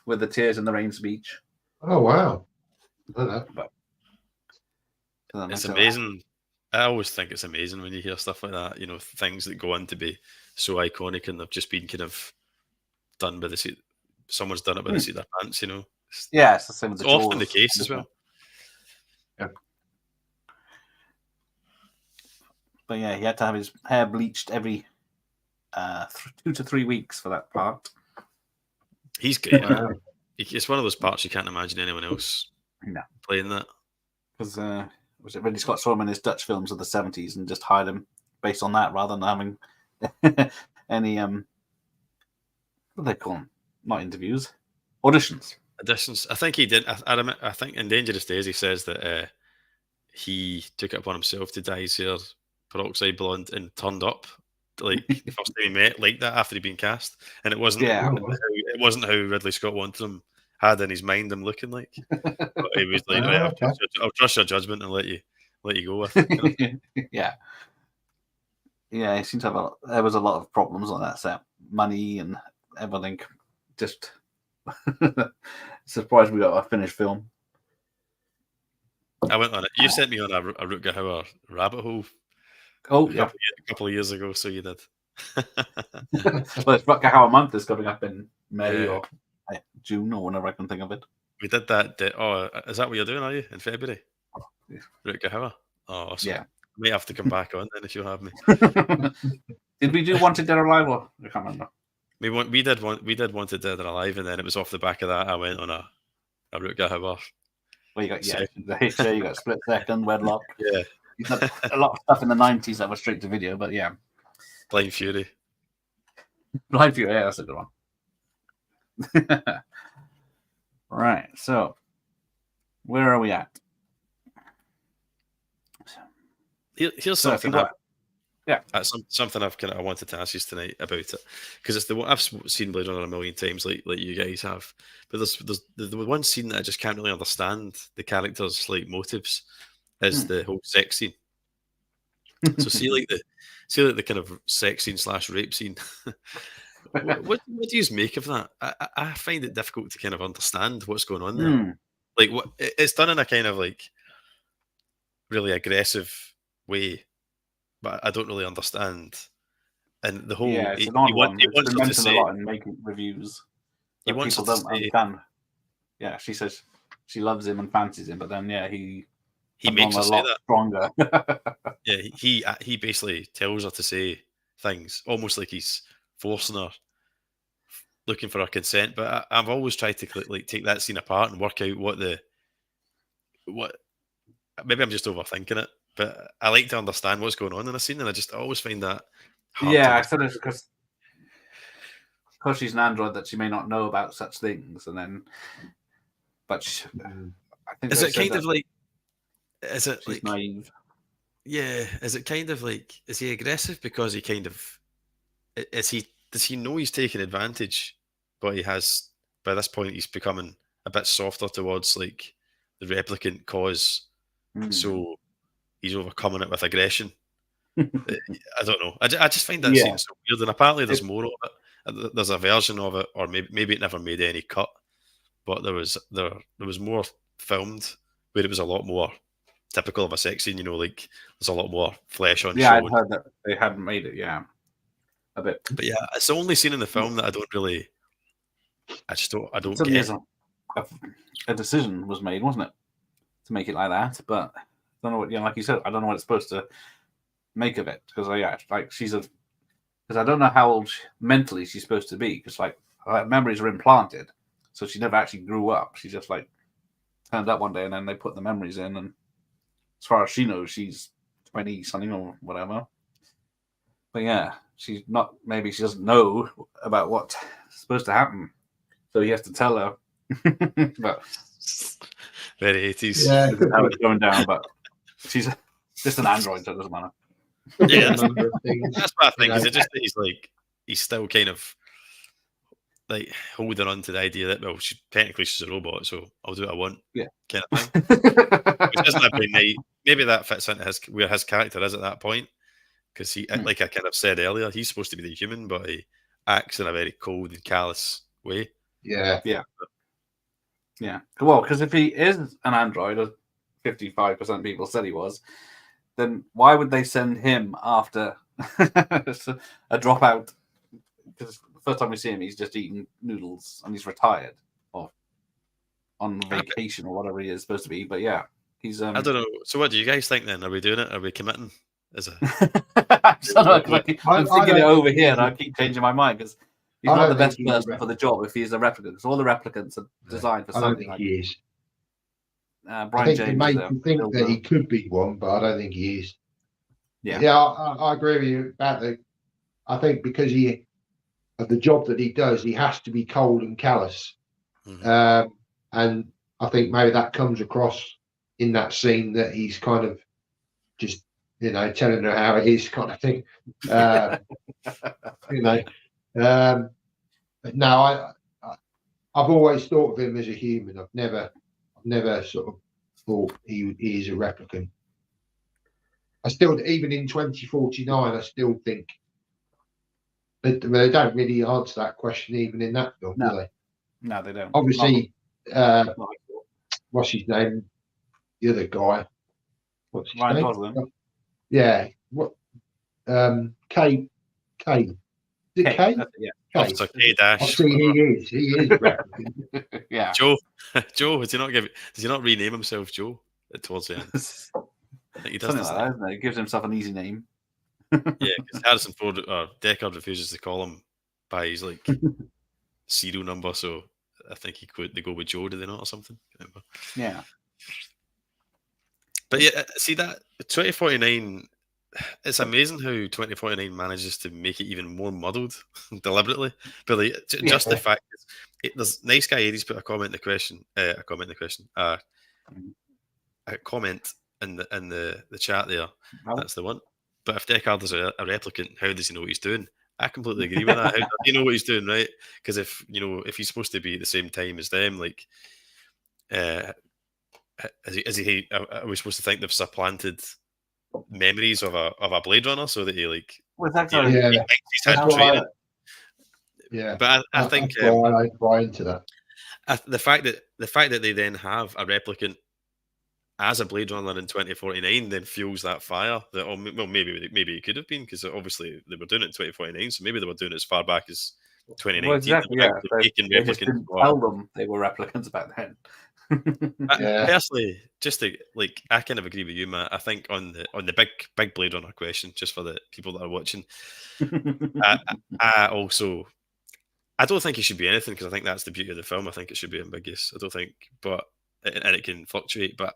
with the Tears in the Rain speech. Oh wow. It's amazing. I always think it's amazing when you hear stuff like that. You know, things that go on to be so iconic and they've just been kind of done by the seat. Someone's done it by the seat of their pants. You know. It's the same with the often the case as well. Yeah. But yeah, he had to have his hair bleached every 2 to 3 weeks for that part. He's great. It's one of those parts you can't imagine anyone else playing that. Because was it Ridley Scott saw him in his Dutch films of the 70s and just hired him based on that rather than having any what do they call them? Not interviews, auditions. I think he did. I think in Dangerous Days he says that he took it upon himself to dye his hair peroxide blonde and turned up like the first time he met like that after he'd been cast, and it wasn't how Ridley Scott wanted him. Had in his mind him looking like. But he was like, I'll trust your judgment and let you go with it. Yeah, he seemed to have there was a lot of problems on that set, money and everything. Just surprised we got a finished film. I went on it. You sent me on a Rutger Hauer rabbit hole. Oh, a couple of years ago, so you did. Well, it's Rutger Hauer month is coming up in May or June or whenever I can think of it. We did that. Is that what you're doing? Are you in February? Rutger Hauer. Oh, awesome. Yeah. May have to come back on then if you have me. Did we do Wanted Dead or Alive? Or I can't remember. We did Wanted Dead or Alive, and then it was off the back of that I went on a Rutger Hauer. Well, you got the Hitcher, you got Split Second, Wedlock. Yeah. You had a lot of stuff in the 90s that was straight to video, but yeah. Blind Fury. Blind Fury, yeah, that's a good one. Right, so Where are we at? Here's So something. Something I wanted to ask you tonight about it, because it's the one I've seen Bladerunner a million times, like you guys have. But there's the one scene that I just can't really understand the characters' like motives is the whole sex scene. So see the kind of sex scene / rape scene. what do you make of that? I find it difficult to kind of understand what's going on there. Like what it's done in a kind of like really aggressive way, but I don't really understand. And the whole it's an odd one. It's been mentioned a lot in making reviews. He wants people don't understand. Yeah, she says she loves him and fancies him, but then he makes her say that stronger. Yeah, he basically tells her to say things almost like he's forcing her, looking for her consent. But I've always tried to like take that scene apart and work out what. Maybe I'm just overthinking it, but I like to understand what's going on in a scene, and I always find that hard. Yeah, I said it's because she's an android that she may not know about such things, and then, but I think is it kind of like? Is it she's like naive? Yeah. Is it kind of like? Is he aggressive because he kind of? Does he know he's taking advantage? But he has by this point he's becoming a bit softer towards like the replicant cause, so he's overcoming it with aggression. I don't know. I just find that scene so weird, and apparently there's more of it. There's a version of it, or maybe it never made any cut, but there was more filmed where it was a lot more typical of a sex scene. Like there's a lot more flesh on show. Yeah, I'd heard that they hadn't made it. Yeah, a bit. But yeah, it's the only scene in the film that I don't really. I don't get. A decision was made, wasn't it, to make it like that? But I don't know what. Like you said, I don't know what it's supposed to make of it, because like because I don't know how old mentally she's supposed to be, because like her memories are implanted, so she never actually grew up. She just like turned up one day and then they put the memories in, and as far as she knows, she's 20 something or whatever. But yeah, she's not. Maybe she doesn't know about what's supposed to happen, so he has to tell her. But very 80s. Yeah, how it's going down. But she's just an android, so it doesn't matter. Yeah, that's what I think. Is it just that he's still kind of like holding on to the idea that technically she's a robot, so I'll do what I want. Yeah, kind of thing. Which isn't a very nice. Maybe that fits into where his character is at that point, because he, like I kind of said earlier, he's supposed to be the human, but he acts in a very cold and callous way. Yeah. Well, because if he is an android, as 55% of people said he was, then why would they send him after a dropout? Because the first time we see him, he's just eating noodles and he's retired or on vacation or whatever he is supposed to be. But yeah, he's. I don't know. So what do you guys think then? Are we doing it? Are we committing? Is it? I don't know, I'm thinking it over here and I keep changing my mind because he's not the best person for the job if he's a replicant. Because all the replicants are designed for something. I don't think he is. Brian James made me think that he could be one, but I don't think he is. Yeah, I agree with you about I think because of the job that he does, he has to be cold and callous, and I think maybe that comes across in that scene that he's kind of just telling her how it is, kind of thing. But no, I've always thought of him as a human. I've never sort of thought he is a replicant. I still, even in 2049, I still think they don't really answer that question even in that film, do they? No, they don't. Obviously, what's his name? The other guy. What's his name? Gosling. Yeah. What? K. Is it K? Yeah. Officer K-dash. He is replicant. Yeah. Joe, does he not rename himself Joe towards the end? I think he does. Something like that, isn't it? He gives himself an easy name. Yeah, because Harrison Ford or Deckard refuses to call him by his serial number, so I think they go with Joe, do they not, or something? Yeah. But yeah, see that 2049. It's amazing how 2049 manages to make it even more muddled deliberately. But just the fact there's nice guy Eddie's put a comment in the question. comment in the chat there. Oh. That's the one. But if Deckard is a replicant, how does he know what he's doing? I completely agree with that. How does he know what he's doing, right? Because if he's supposed to be at the same time as them, like, are we supposed to think they've supplanted memories of a Blade Runner so that he like? Well, that's Yeah, he's had training. Yeah, but I think I buy into that. the fact that they then have a replicant as a Blade Runner in 2049 then fuels that fire that, well, maybe it could have been, because obviously they were doing it in 2049, so maybe they were doing it as far back as 2019. Well, exactly, yeah. They just didn't tell them they were replicants back then. Personally, just to, like, I kind of agree with you, Matt. I think on the big Blade Runner question, just for the people that are watching, I don't think it should be anything, because I think that's the beauty of the film. I think it should be ambiguous. I don't think, and it can fluctuate, but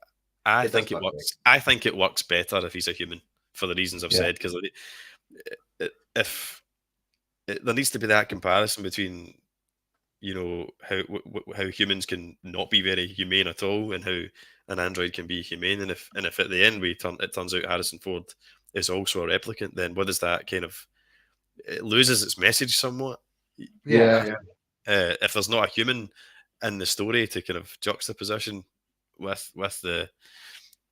I think it works. I think it works better if he's a human, for the reasons I've said, because if there needs to be that comparison between, how humans can not be very humane at all, and how an android can be humane, and if at the end it turns out Harrison Ford is also a replicant, then what does that kind of, it loses its message somewhat. Yeah. If there's not a human in the story to kind of juxtaposition with the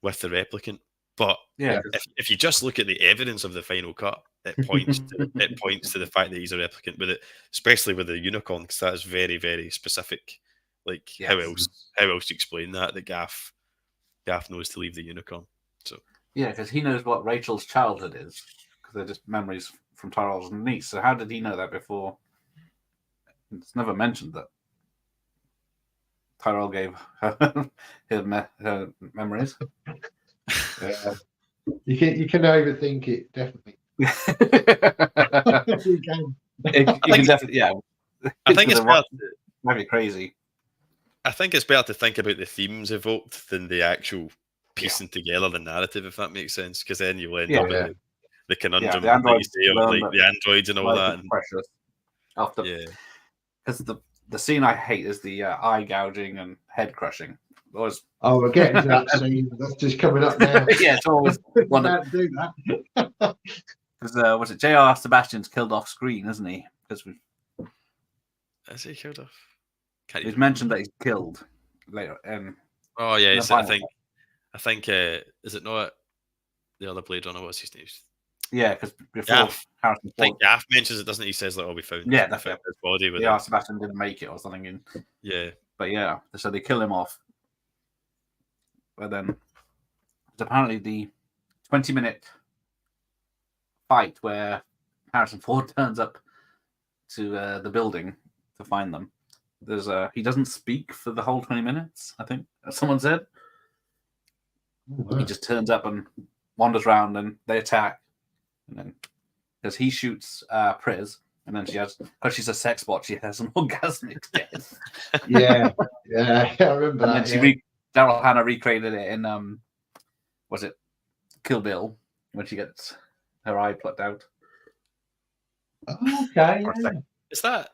replicant, but if you just look at the evidence of the final cut, it points to the fact that he's a replicant, with it, especially with the unicorn, because that is very, very specific. Like, how else do you explain that Gaff knows to leave the unicorn? So because he knows what Rachel's childhood is, because they're just memories from Tyrell's niece. So how did he know that before? It's never mentioned that Tyrell gave her her memories. You can overthink it, definitely. You can definitely, I think it's better. Might be crazy. I think it's better to think about the themes evoked than the actual piecing together the narrative, if that makes sense. Because then you'll end up with the conundrum that you say of, like, the androids and all that. Precious. Because the scene I hate is the eye gouging and head crushing. We're getting to that scene. That's just coming up now. It's always one to do that. Because was it J.R. Sebastian's killed off screen, isn't he? Because is he killed off? He's mentioned that he's killed later. Oh yeah, I think is it not the other Blade Runner? What's his name? Yeah, because before Harrison Ford, I think Gaff mentions it, doesn't he? Says that we found his body with J.R. Sebastian didn't make it or something. But so they kill him off. But then it's apparently the 20-minute fight where Harrison Ford turns up to the building to find them. He doesn't speak for the whole 20 minutes, I think, as someone said. He just turns up and wanders around, and they attack. And then, because he shoots Priz, and then because she's a sex bot, she has an orgasmic death. I remember that. And then Daryl Hannah recreated it in was it Kill Bill, when she gets her eye plucked out. Okay. Is that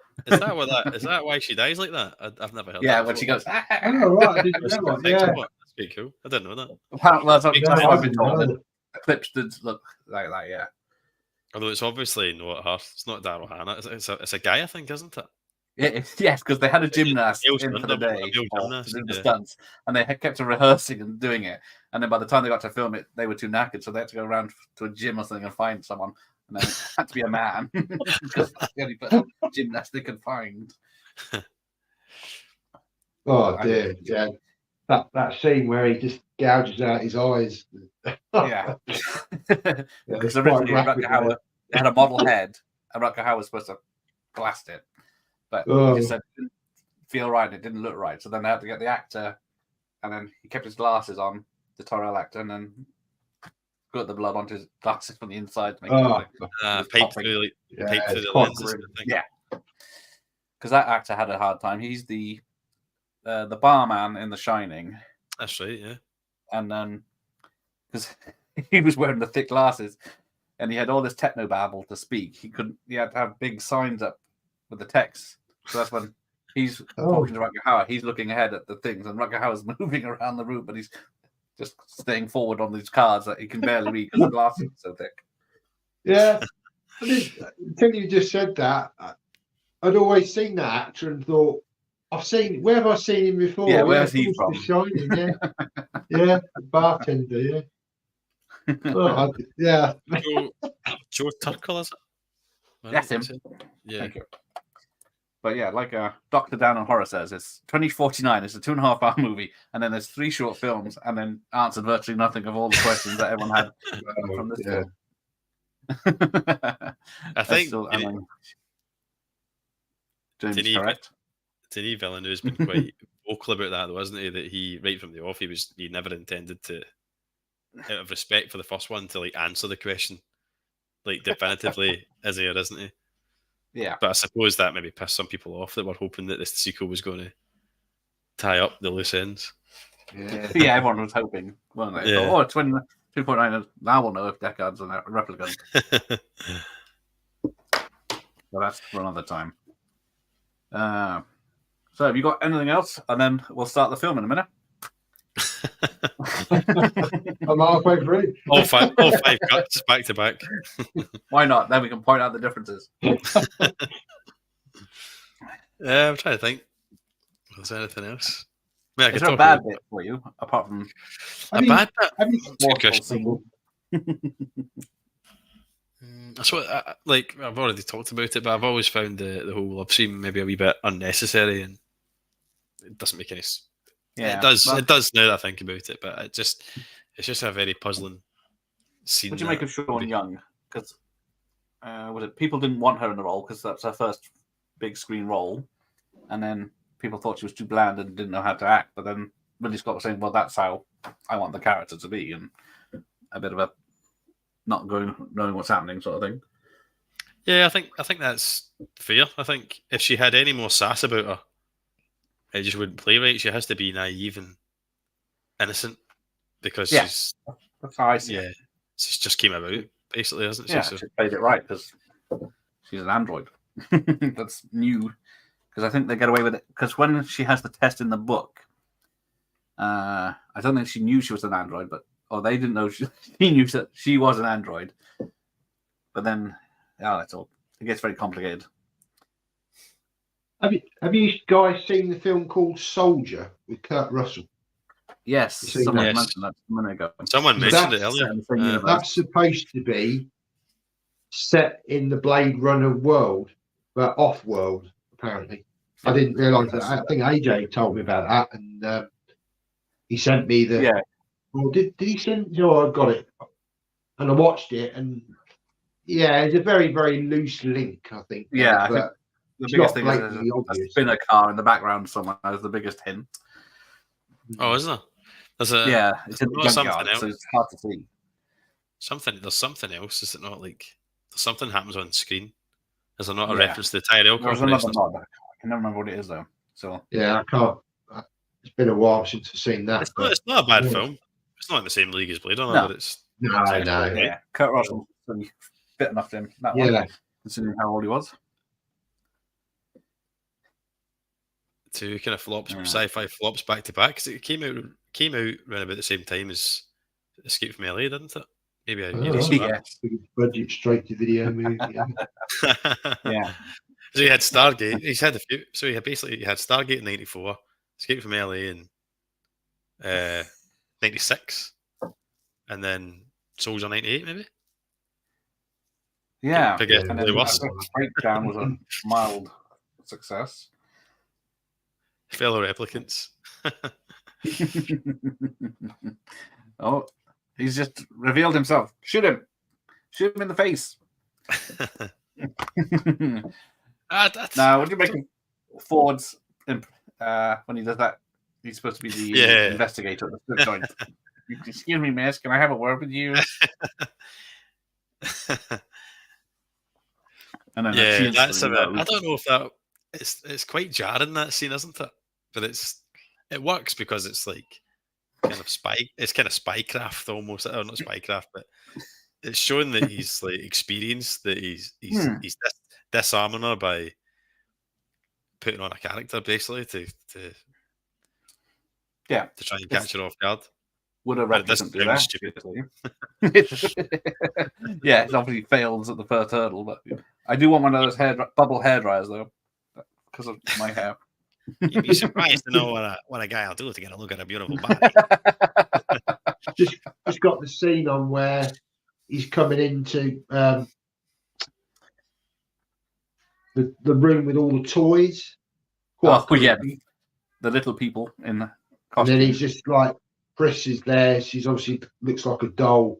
why she dies like that? I've never heard that. Yeah, when she goes. Oh, right. I didn't know that. Yeah. That's pretty cool. I didn't know that. Apparently, that's what I've been told. The clips did look like that, yeah. Although it's obviously not her. It's not Daryl Hannah. It's a guy, I think, isn't it? Yes, because they had a gymnast in for the day to do the stunts, and they kept rehearsing and doing it. And then by the time they got to film it, they were too knackered, so they had to go around to a gym or something and find someone. And then it had to be a man because that's the only gymnast they could find. Oh dear, yeah. That scene where he just gouges out his eyes. Because originally Rutger Hauer had a model head, and Rutger Hauer was supposed to blast it. But he said it didn't feel right, it didn't look right. So then they had to get the actor, and then he kept his glasses on, the Tyrell actor, and then got the blood onto his glasses from the inside to make it pipe through the lenses. Yeah. Because that actor had a hard time. He's the barman in The Shining. That's right, yeah. And then, because he was wearing the thick glasses, and he had all this techno babble to speak, he had to have big signs up with the text. So that's when He's talking to Rutger Hauer. He's looking ahead at the things, and Rutger Hauer's moving around the room, but he's just staying forward on these cards that he can barely read because the glasses are so thick. Yeah. Until you just said that, I'd always seen that actor and thought, where have I seen him before? Yeah, where's he from? The Shining, yeah, the bartender, yeah. Yeah. Joe Turkel, is it? That's him. Yeah. Thank you. But yeah, like Dr. Dan on Horror says, it's 2049. It's a 2.5-hour movie, and then there's 3 short films, and then answered virtually nothing of all the questions that everyone had from this film. I think James correct. Denis Villeneuve's been quite vocal about that, though, hasn't he? That he, right from the off, he never intended to, out of respect for the first one, to like answer the question like definitively, is he or isn't he? Yeah. But I suppose that maybe pissed some people off that were hoping that this sequel was going to tie up the loose ends. Yeah, everyone was hoping, weren't they? Yeah. It's 2.9. Now we'll know if Deckard's a replicant. So that's for another time. So have you got anything else? And then we'll start the film in a minute. I'm halfway through. All five cuts back to back. Why not? Then we can point out the differences. I'm trying to think. Was there anything else? I mean, is there a bad bit for you, apart from a bad bit? Good question. That's what, I've already talked about it, but I've always found the whole love scene maybe a wee bit unnecessary, and it doesn't make any sense. Yeah, it does. It does now that I think about it, but it's just a very puzzling scene. What do you make of Sean Young? Because people didn't want her in the role because that's her first big screen role, and then people thought she was too bland and didn't know how to act. But then Ridley Scott was saying, "Well, that's how I want the character to be," and a bit of a not knowing what's happening sort of thing. Yeah, I think that's fair. I think if she had any more sass about her, it just wouldn't play right. She has to be naive and innocent because she's. That's how I see it. She's just came about, basically, hasn't she? Yeah, she played it right because she's an android. That's new. Because I think they get away with it. Because when she has the test in the book, I don't think she knew she was an android, they didn't know she knew that she was an android. But then, that's all. It gets very complicated. Have you guys seen the film called Soldier with Kurt Russell? Yes, someone mentioned that a minute ago. Someone mentioned it earlier. That's supposed to be set in the Bladerunner world, but off-world, apparently. I didn't realise that. I think AJ told me about that, and he sent me the... Yeah. Well, did he send... I got it. And I watched it, and it's a very, very loose link, I think. Yeah, I think the biggest thing is a spinner car in the background somewhere is the biggest hint. Oh, isn't there? It's in the junkyard, so it's hard to see. There's something else, is it not? Like, something happens on screen. Is there not a reference to the Tyrell Corporation? There's another nod. I can never remember what it is, though. So I can't. It's been a while since I've seen that. It's not a bad film. It's not in the same league as Blade Runner, but it's... No. Yeah, Kurt Russell fit enough in that one, considering how old he was. Two kind of flops, sci-fi flops back to back. Because it came out around about the same time as Escape from LA, didn't it? Maybe budget straight to video movie. Yeah. So he had Stargate. He's had a few. So he had Stargate in '94, Escape from LA in '96, and then Soldier '98, maybe. Yeah. And then Breakdown was a mild success. Fellow replicants. Oh, he's just revealed himself. Shoot him in the face. Now, what do you make of Ford's when he does that? He's supposed to be the investigator at the strip joint. Excuse me, miss, can I have a word with you? And then that's a bit. I don't know if that it's quite jarring, that scene, isn't it? But it works because it's like kind of spy. It's kind of spycraft almost. Or not spycraft, but it's showing that he's like experienced, that he's disarming her by putting on a character basically to try and catch her off guard. Would a But this replicant do sounds that? stupid. Yeah, it obviously fails at the first hurdle, but I do want one of those bubble hair dryers though, because of my hair. You'd be surprised to know what a guy will do to get a look at a beautiful body. just got the scene on where he's coming into the room with all the toys. Yeah, the little people in the costume. And then he's just like, Chris is there. She's obviously looks like a doll.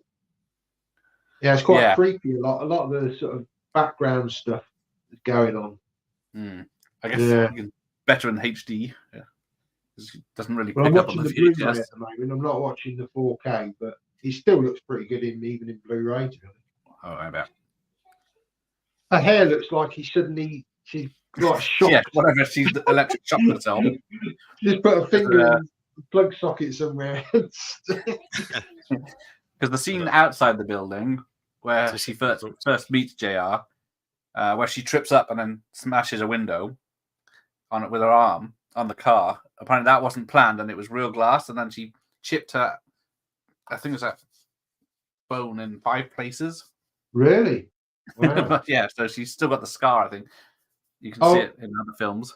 Yeah, it's quite creepy. A lot of the sort of background stuff is going on. I guess better in HD. Yeah, it doesn't really. Well, I'm pick up watching on the Blu-ray at the moment. I'm not watching the 4K, but he still looks pretty good even in Blu-ray. To be honest. Oh, I bet. Her hair looks like she's like shocked. Yeah, whatever. She's electric shocked herself. Just put a finger in the plug socket somewhere. Because the scene outside the building where she first meets JR, where she trips up and then smashes a window on it with her arm on the car. Apparently that wasn't planned and it was real glass, and then she chipped her, I think it was that bone in 5 places. Really? Wow. Yeah, so she's still got the scar, I think. You can see it in other films.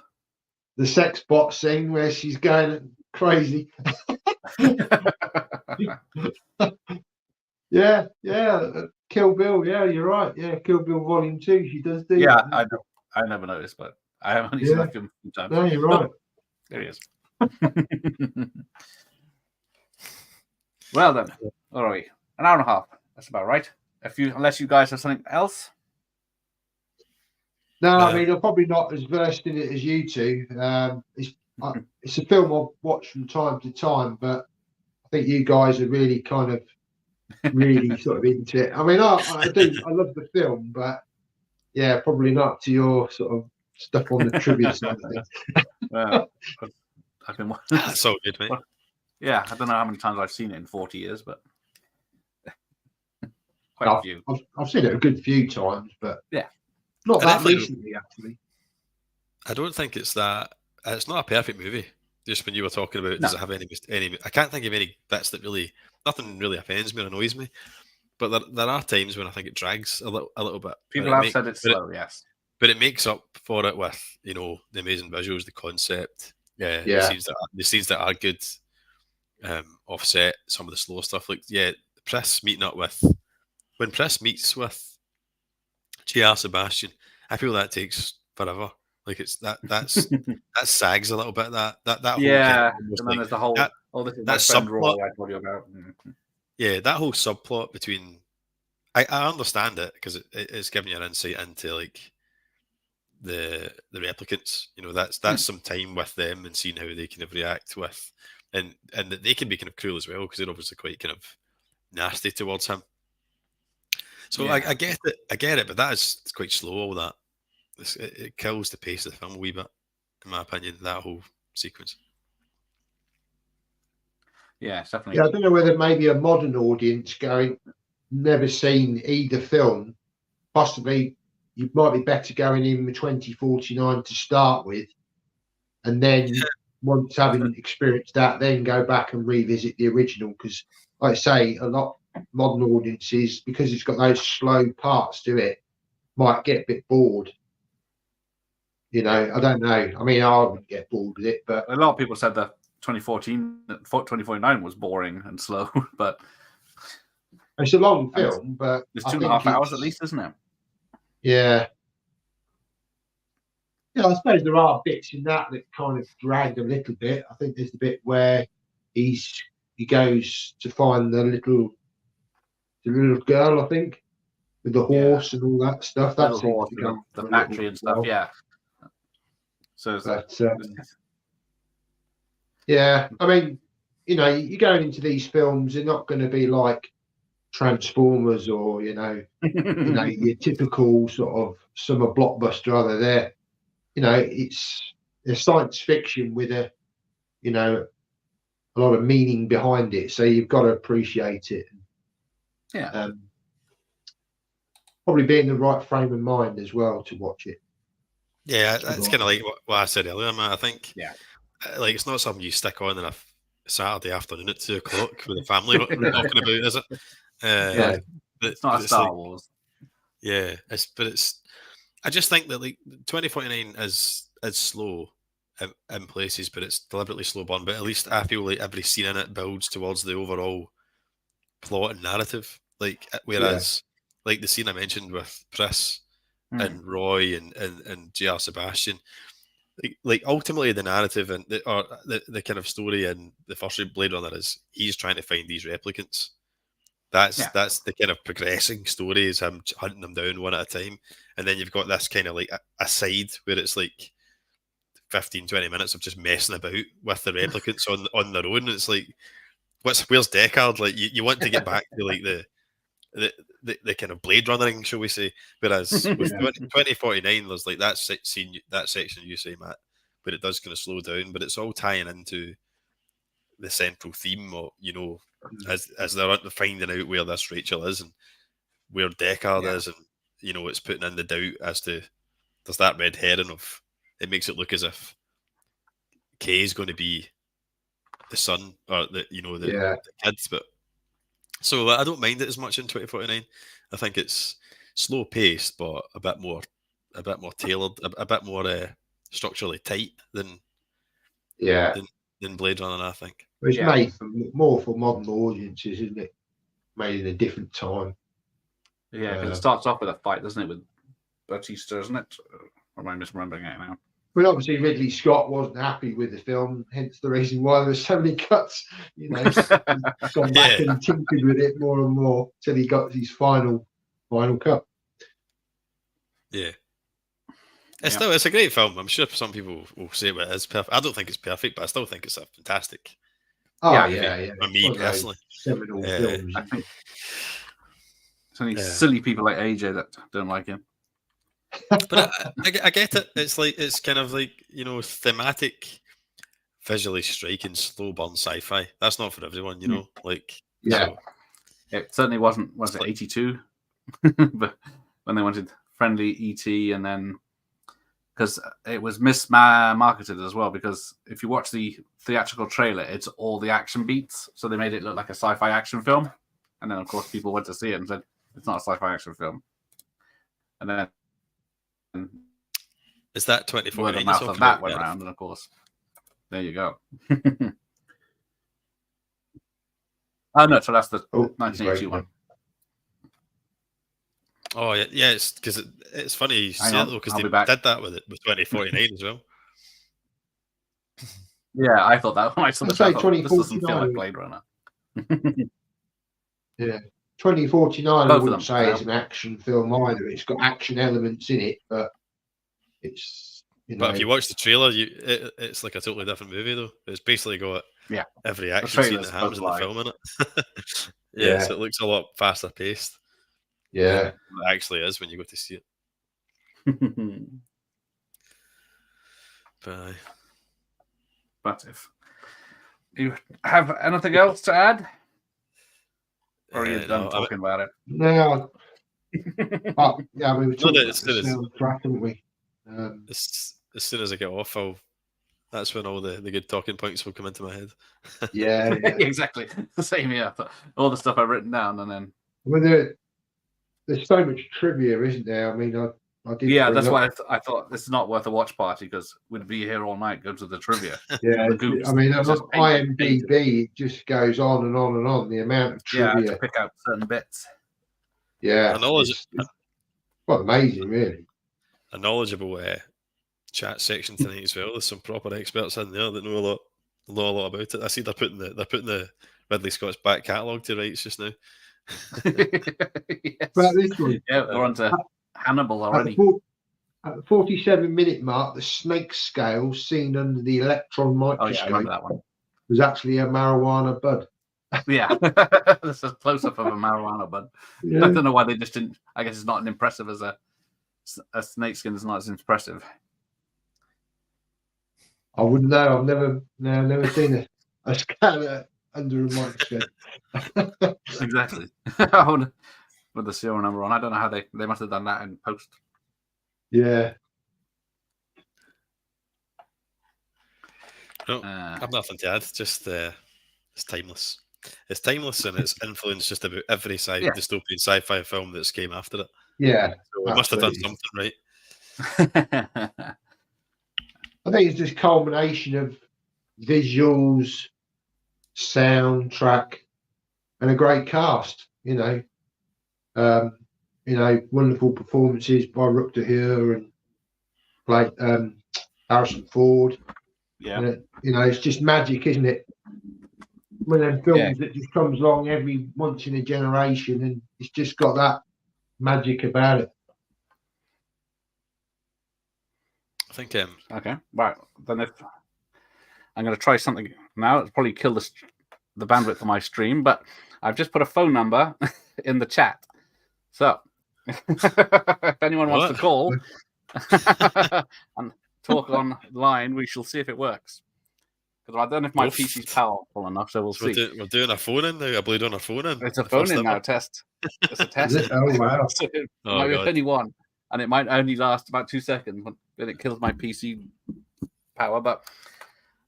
The sex bot scene where she's going crazy. yeah. Kill Bill. Yeah, you're right. Yeah, Kill Bill Volume 2. She does do. Yeah, that. I never noticed, but I have only seen that film a few times. No, you're right. There he is. Well then, all right, an hour and a half. That's about right. Unless you guys have something else. No, I mean, I'm probably not as versed in it as you two. It's a film I've watched from time to time, but I think you guys are really kind of sort of into it. I mean, I love the film, but yeah, probably not to your sort of stuff on the trivia side of things. Well, I've been watching. That's all good, mate. Yeah, I don't know how many times I've seen it in 40 years, but quite a few. I've seen it a good few times, but yeah. Not that recently, actually. I don't think it's that. It's not a perfect movie. Just when you were talking about, does it have any? I can't think of any bits that really. Nothing really offends me or annoys me. But there are times when I think it drags a little bit. People have said it's slow, yes. But it makes up for it with the amazing visuals, the concept. The scenes that are good. Offset some of the slow stuff. Like Priss meeting up with when Priss meets with J.R. Sebastian, I feel that takes forever. Like it's that sags a little bit. That whole and then there's the whole this is that subplot I told you about. Yeah, that whole subplot between I understand it because it's giving you an insight into like the replicants. That's some time with them and seeing how they kind of react with and that they can be kind of cruel as well because they're obviously quite kind of nasty towards him. So I get it, but that is quite slow. All that it kills the pace of the film a wee bit, in my opinion. That whole sequence. Yeah, it's definitely. Yeah, I don't know whether maybe a modern audience never seen either film. Possibly, you might be better going in with 2049 to start with, and then once having experienced that, then go back and revisit the original. Because, like I say, a lot. Modern audiences, because it's got those slow parts to it, might get a bit bored. I don't know. I mean, I wouldn't get bored with it, but a lot of people said that 2049 was boring and slow, but it's a long film. But it's 2.5 hours at least, isn't it? Yeah. Yeah, I suppose there are bits in that kind of drag a little bit. I think there's the bit where he goes to find the little girl, I think, with the horse and all that stuff. That's the factory and stuff. Yeah. So, yeah, I mean, you're going into these films. They're not going to be like Transformers or your typical sort of summer blockbuster. Other there, it's a science fiction with a lot of meaning behind it. So you've got to appreciate it. Yeah. Probably be in the right frame of mind as well to watch it. Yeah, that's kind of like what I said earlier, man. I think, Yeah. like, it's not something you stick on in a Saturday afternoon at 2:00 with the family talking about, is it? Yeah. But It's not a Star like, Wars. yeah, it's. I just think that like 2049 is slow in places, but it's deliberately slow burn. But at least I feel like every scene in it builds towards the overall plot and narrative. Like whereas, like the scene I mentioned with Pris and Roy and J.R. Sebastian, like ultimately the narrative and the kind of story in the first Blade Runner is he's trying to find these replicants. That's the kind of progressing story, is him hunting them down one at a time. And then you've got this kind of like a side where it's like 15, 20 minutes of just messing about with the replicants on their own. And it's like, where's Deckard? Like you want to get back to like the kind of Blade Runnering, shall we say? Whereas with 2049, there's like that section you say, Matt, where it does kind of slow down, but it's all tying into the central theme, or as they're finding out where this Rachel is and where Deckard is, and it's putting in the doubt as to there's that red herring of it makes it look as if Kay is going to be the son or the kids, but so I don't mind it as much in 2049. I think it's slow paced, but a bit more tailored, a bit more structurally tight than Blade Runner, I think. It's made more for modern audiences, isn't it? Made in a different time. Yeah, because it starts off with a fight, doesn't it, with Batista, isn't it? Or am I misremembering it now? Well, obviously Ridley Scott wasn't happy with the film, hence the reason why there's so many cuts. He's gone back and tinkered with it more and more till he got his final cut. Yeah. It's a great film. I'm sure some people will say it is perfect. I don't think it's perfect, but I still think it's a fantastic. Oh yeah. For me personally, seminal films. I think it's only silly people like AJ that don't like him. But I get it. It's like it's kind of like thematic, visually striking, slow burn sci-fi. That's not for everyone, Like so. It certainly wasn't. Was it 82? But when they wanted friendly ET, and then because it was mismarketed as well. Because if you watch the theatrical trailer, it's all the action beats, so they made it look like a sci-fi action film. And then of course people went to see it and said it's not a sci-fi action film. And then is that 2049? Mouth of that went around, and of course, there you go. Oh no, so that's the 1981. Oh yeah, it's because it's funny you say it though, because they did that with 2049 as well. Yeah, I thought that when I saw this doesn't feel like Blade Runner. Yeah, 2049. I wouldn't say it's an action film either. It's got action elements in it, but it's But if you watch the trailer, it's like a totally different movie though. It's basically got every action scene that happens in the film in it. So it looks a lot faster paced. Yeah, it actually is when you go to see it. But if you have anything else to add, or are you done talking about it? No. We were talking about the soundtrack, haven't we? As soon as I get off, that's when all the good talking points will come into my head. Yeah. Exactly. Same here. All the stuff I've written down, and then. There's so much trivia, isn't there? I mean, I did. Yeah, that's why I thought this is not worth a watch party, because we'd be here all night going to the trivia. Yeah, I mean, on IMDb, it just goes on and on and on. The amount of trivia. Yeah, to pick out certain bits. Yeah, it's quite amazing, really. A knowledgeable chat section tonight as well. There's some proper experts in there that know a lot about it. I see they're putting the Ridley Scott's back catalogue to rights just now. Yes. But this one, we're on to Hannibal already. At the 47-minute mark, the snake scale seen under the electron microscope that one. Was actually a marijuana bud. Yeah, this is a close-up of a marijuana bud. Yeah. I don't know why they just didn't. I guess it's not as impressive as a snake skin. Is not as impressive. I wouldn't know. I've never seen a scanner under a microscope. Exactly. With the serial number on. I don't know how they must have done that in post. Yeah. No, I have nothing to add. Just it's timeless. It's timeless, and it's influenced just about every dystopian sci-fi film that's came after it. Yeah, So we must have done something right. I think it's just culmination of visuals, soundtrack, and a great cast. Wonderful performances by Rutger and Harrison Ford. Yeah. And it's just magic, isn't it? One of them films that just comes along every once in a generation, and it's just got that magic about it. I think. Okay, right. Then if I'm going to try something now, it's probably kill the bandwidth of my stream, but I've just put a phone number in the chat. So if anyone wants to call and talk online, we shall see if it works. Because I don't know if my PC's powerful enough, so we'll see. We're doing a phone in now. A Bladerunner phone in. It's a phone in now. Test. It's a test. Oh wow! So it might be only one, and it might only last about 2 seconds when it kills my PC power. But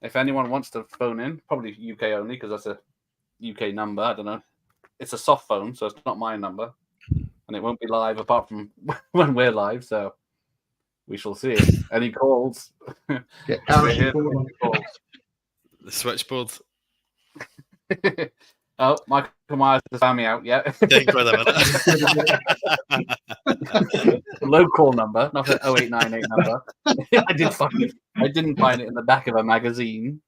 if anyone wants to phone in, probably UK only because that's a UK number. I don't know. It's a soft phone, so it's not my number, and it won't be live apart from when we're live. So we shall see. Any calls? The switchboard. Oh, Michael Myers has found me out. Yeah. Low call number, not an 0898 number. I didn't find it in the back of a magazine.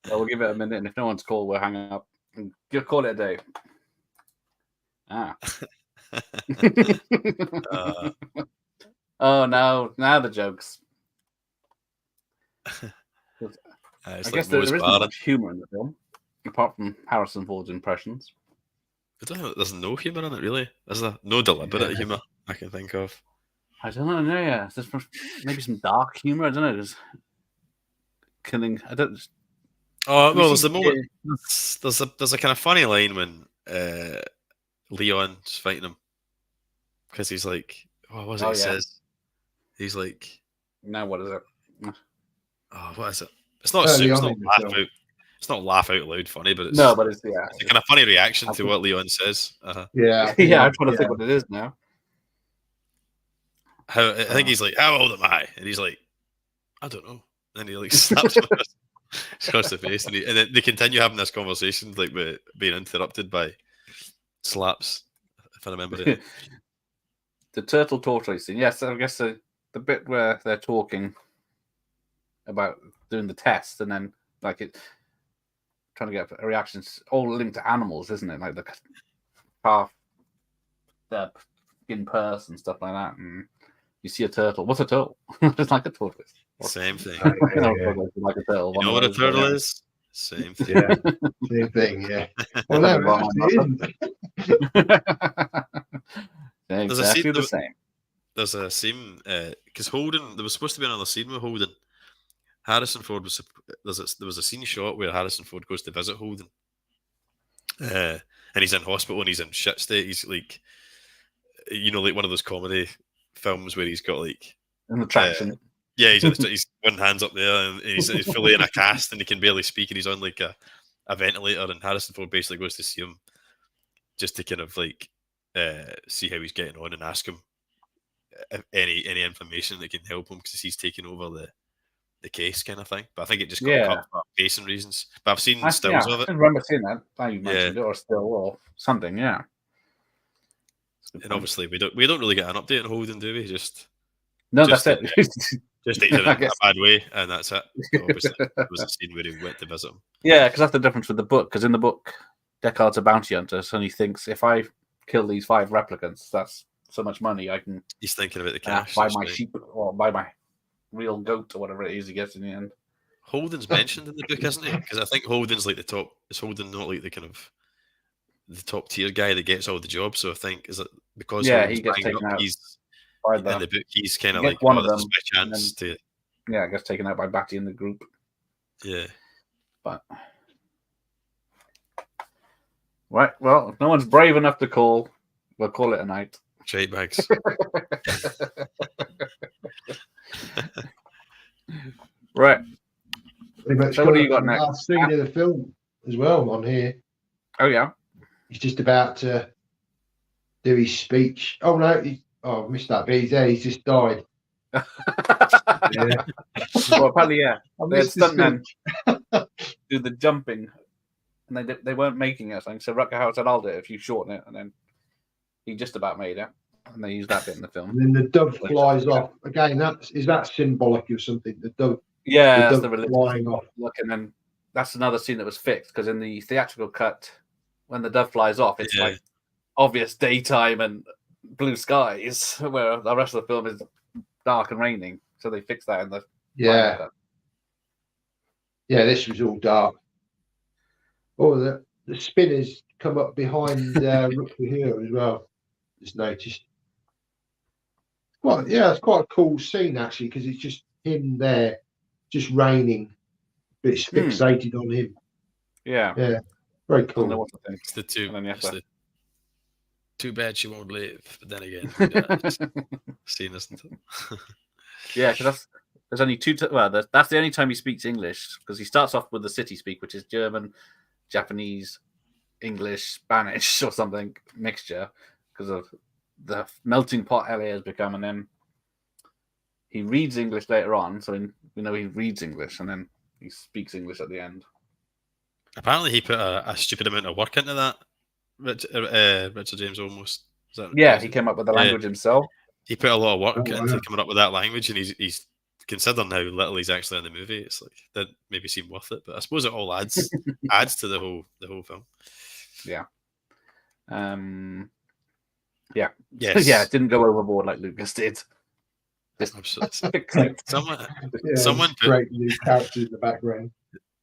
We'll give it a minute, and if no one's called, we'll hang up and call it a day. Oh no! Now the jokes. I guess there isn't much humor in the film, apart from Harrison Ford's impressions. I don't know. There's no humor in it, really. There's no deliberate humor I can think of. I don't know. No, yeah, there's maybe some dark humor. I don't know. There's killing. I don't. Oh well, there's the moment. There's a kind of funny line when Leon's fighting him because he's like, what was it? He says. He's like, now what is it? Oh, what is it? It's not laugh out loud funny, but it's it's a kind of funny reaction to what Leon says. Yeah, I'm trying to think what it is now. I think he's like, how old am I? And he's like, I don't know. And then he like slaps him across the face, and then they continue having this conversation, like being interrupted by slaps. If I remember it. The turtle tortoise scene. Yes, I guess the bit where they're talking about doing the test and then trying to get a reaction. It's all linked to animals, isn't it? Like the calf, the skin purse and stuff like that. And you see a turtle. What's a turtle? It's like a tortoise. Same thing. Like a turtle. You know what a turtle is? Same thing. Yeah. Same thing, yeah. Well, no, exactly the same. There's a scene because Holden. There was supposed to be another scene with Holden. Harrison Ford was. There was a scene shot where Harrison Ford goes to visit Holden, and he's in hospital and he's in shit state. He's like, like one of those comedy films where he's got like an attraction. He's one hand's up there and he's fully in a cast and he can barely speak and he's on like a ventilator. And Harrison Ford basically goes to see him just to kind of like see how he's getting on and ask him any information that can help him because he's taking over the case kind of thing. But I think it just got cut for pacing reasons. But I've seen stills of it. I remember seeing that. You mentioned it or still or something. Yeah. And obviously we don't really get an update on Holden, do we? That's it. Just takes it in a bad way, and that's it. So obviously, it was a scene where he went to visit him. Yeah, because that's the difference with the book. Because in the book, Deckard's a bounty hunter, so he thinks if I kill these 5 replicants, that's so much money I can. He's thinking about the cash. Buy my sheep or buy my real goat or whatever it is he gets in the end. Holden's mentioned in the book, isn't he? Because I think Holden's like the top. Is Holden not like the kind of the top tier guy that gets all the jobs? So I think is it because he gets taken out. In the book, he's kind of like one of them. Chance to... Yeah, I guess taken out by Batty in the group. Yeah, but right. Well, if no one's brave enough to call, we'll call it a night. Shite bags. Right. Pretty much So what do you got next? Last scene of the film as well on here. Oh yeah. He's just about to do his speech. Oh no, I missed that. But he's there. He's just died. Yeah. Well, apparently, yeah. I They had missed the stuntmen speech. do the jumping, and they weren't making it. So Rutger Hauer said, "I'll do it if you shorten it," and then he just about made it, and they used that bit in the film. And then the dove flies off again. Is that symbolic of something? The dove. Yeah, the that's dove the flying off. look, and then that's another scene that was fixed because in the theatrical cut, when the dove flies off, it's like obvious daytime and blue skies, where the rest of the film is dark and raining. So they fixed that in the final cut. Yeah, this was all dark. Oh, the spinners come up behind Rutger Hauer as well. Just noticed. Well, yeah, it's quite a cool scene actually because it's just him there, just raining, but it's fixated on him. Yeah, very cool. It's the two. Too bad she won't live. But then again, scene, isn't it? Yeah, because there's only two. That's the only time he speaks English because he starts off with the city speak, which is German, Japanese, English, Spanish, or something mixture because of the melting pot LA has become, and then he reads English later on, so we know he reads English, and then he speaks English at the end. Apparently, he put a stupid amount of work into that. Richard James almost. He came up with the language himself. He put a lot of work into coming up with that language, and he's considering how little he's actually in the movie. It's like that maybe seem worth it, but I suppose it all adds to the whole film. Yeah. Yes. Yeah, it didn't go overboard like Lucas did. Absolutely. Someone put great new characters in the background.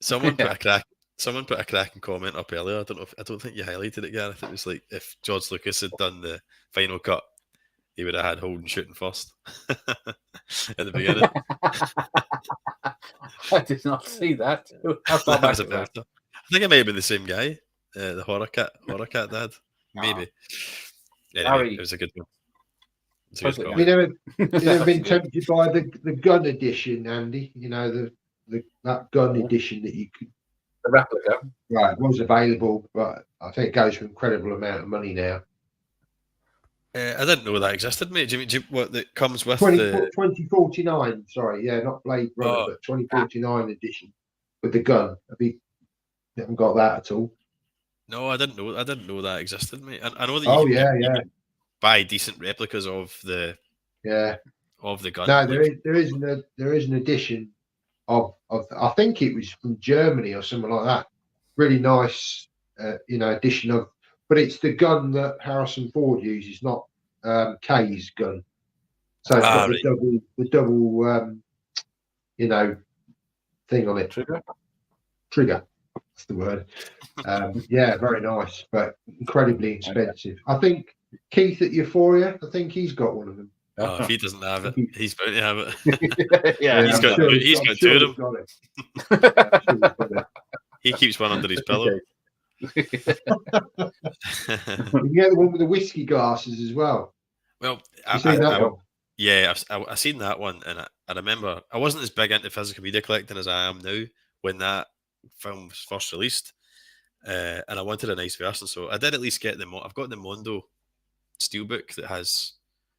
Someone put a cracking comment up earlier. I don't think you highlighted it, Gareth. It was like if George Lucas had done the final cut, he would have had Holden shooting first at the beginning. I did not see that. I think it may have been the same guy, the horror cat dad, maybe. Anyway, it was a good one. You never been tempted by the gun edition, Andy? You know that gun edition that you could. The replica, right? It was available, but I think it goes for an incredible amount of money now. I didn't know that existed, mate. Do you mean what that comes with 2049? Sorry, not Blade Runner, but 2049 edition with the gun. You haven't got that at all. No, I didn't know that existed, mate. I know that you can buy decent replicas of the gun. No, there is an edition of I think it was from Germany or something like that. Really nice, edition of. But it's the gun that Harrison Ford uses, not K's gun. So it's got the double, thing on it. Trigger. That's the word. Very nice, but incredibly expensive. I think Keith at Euphoria, I think he's got one of them. Oh, if he doesn't have it, he's bound to have it. He's got two of them. He keeps one under his pillow. You get the one with the whiskey glasses as well. Well, I've seen that one, and I remember I wasn't as big into physical media collecting as I am now when that film was first released, and I wanted a nice version, so I did at least get them. I've got the Mondo Steelbook that has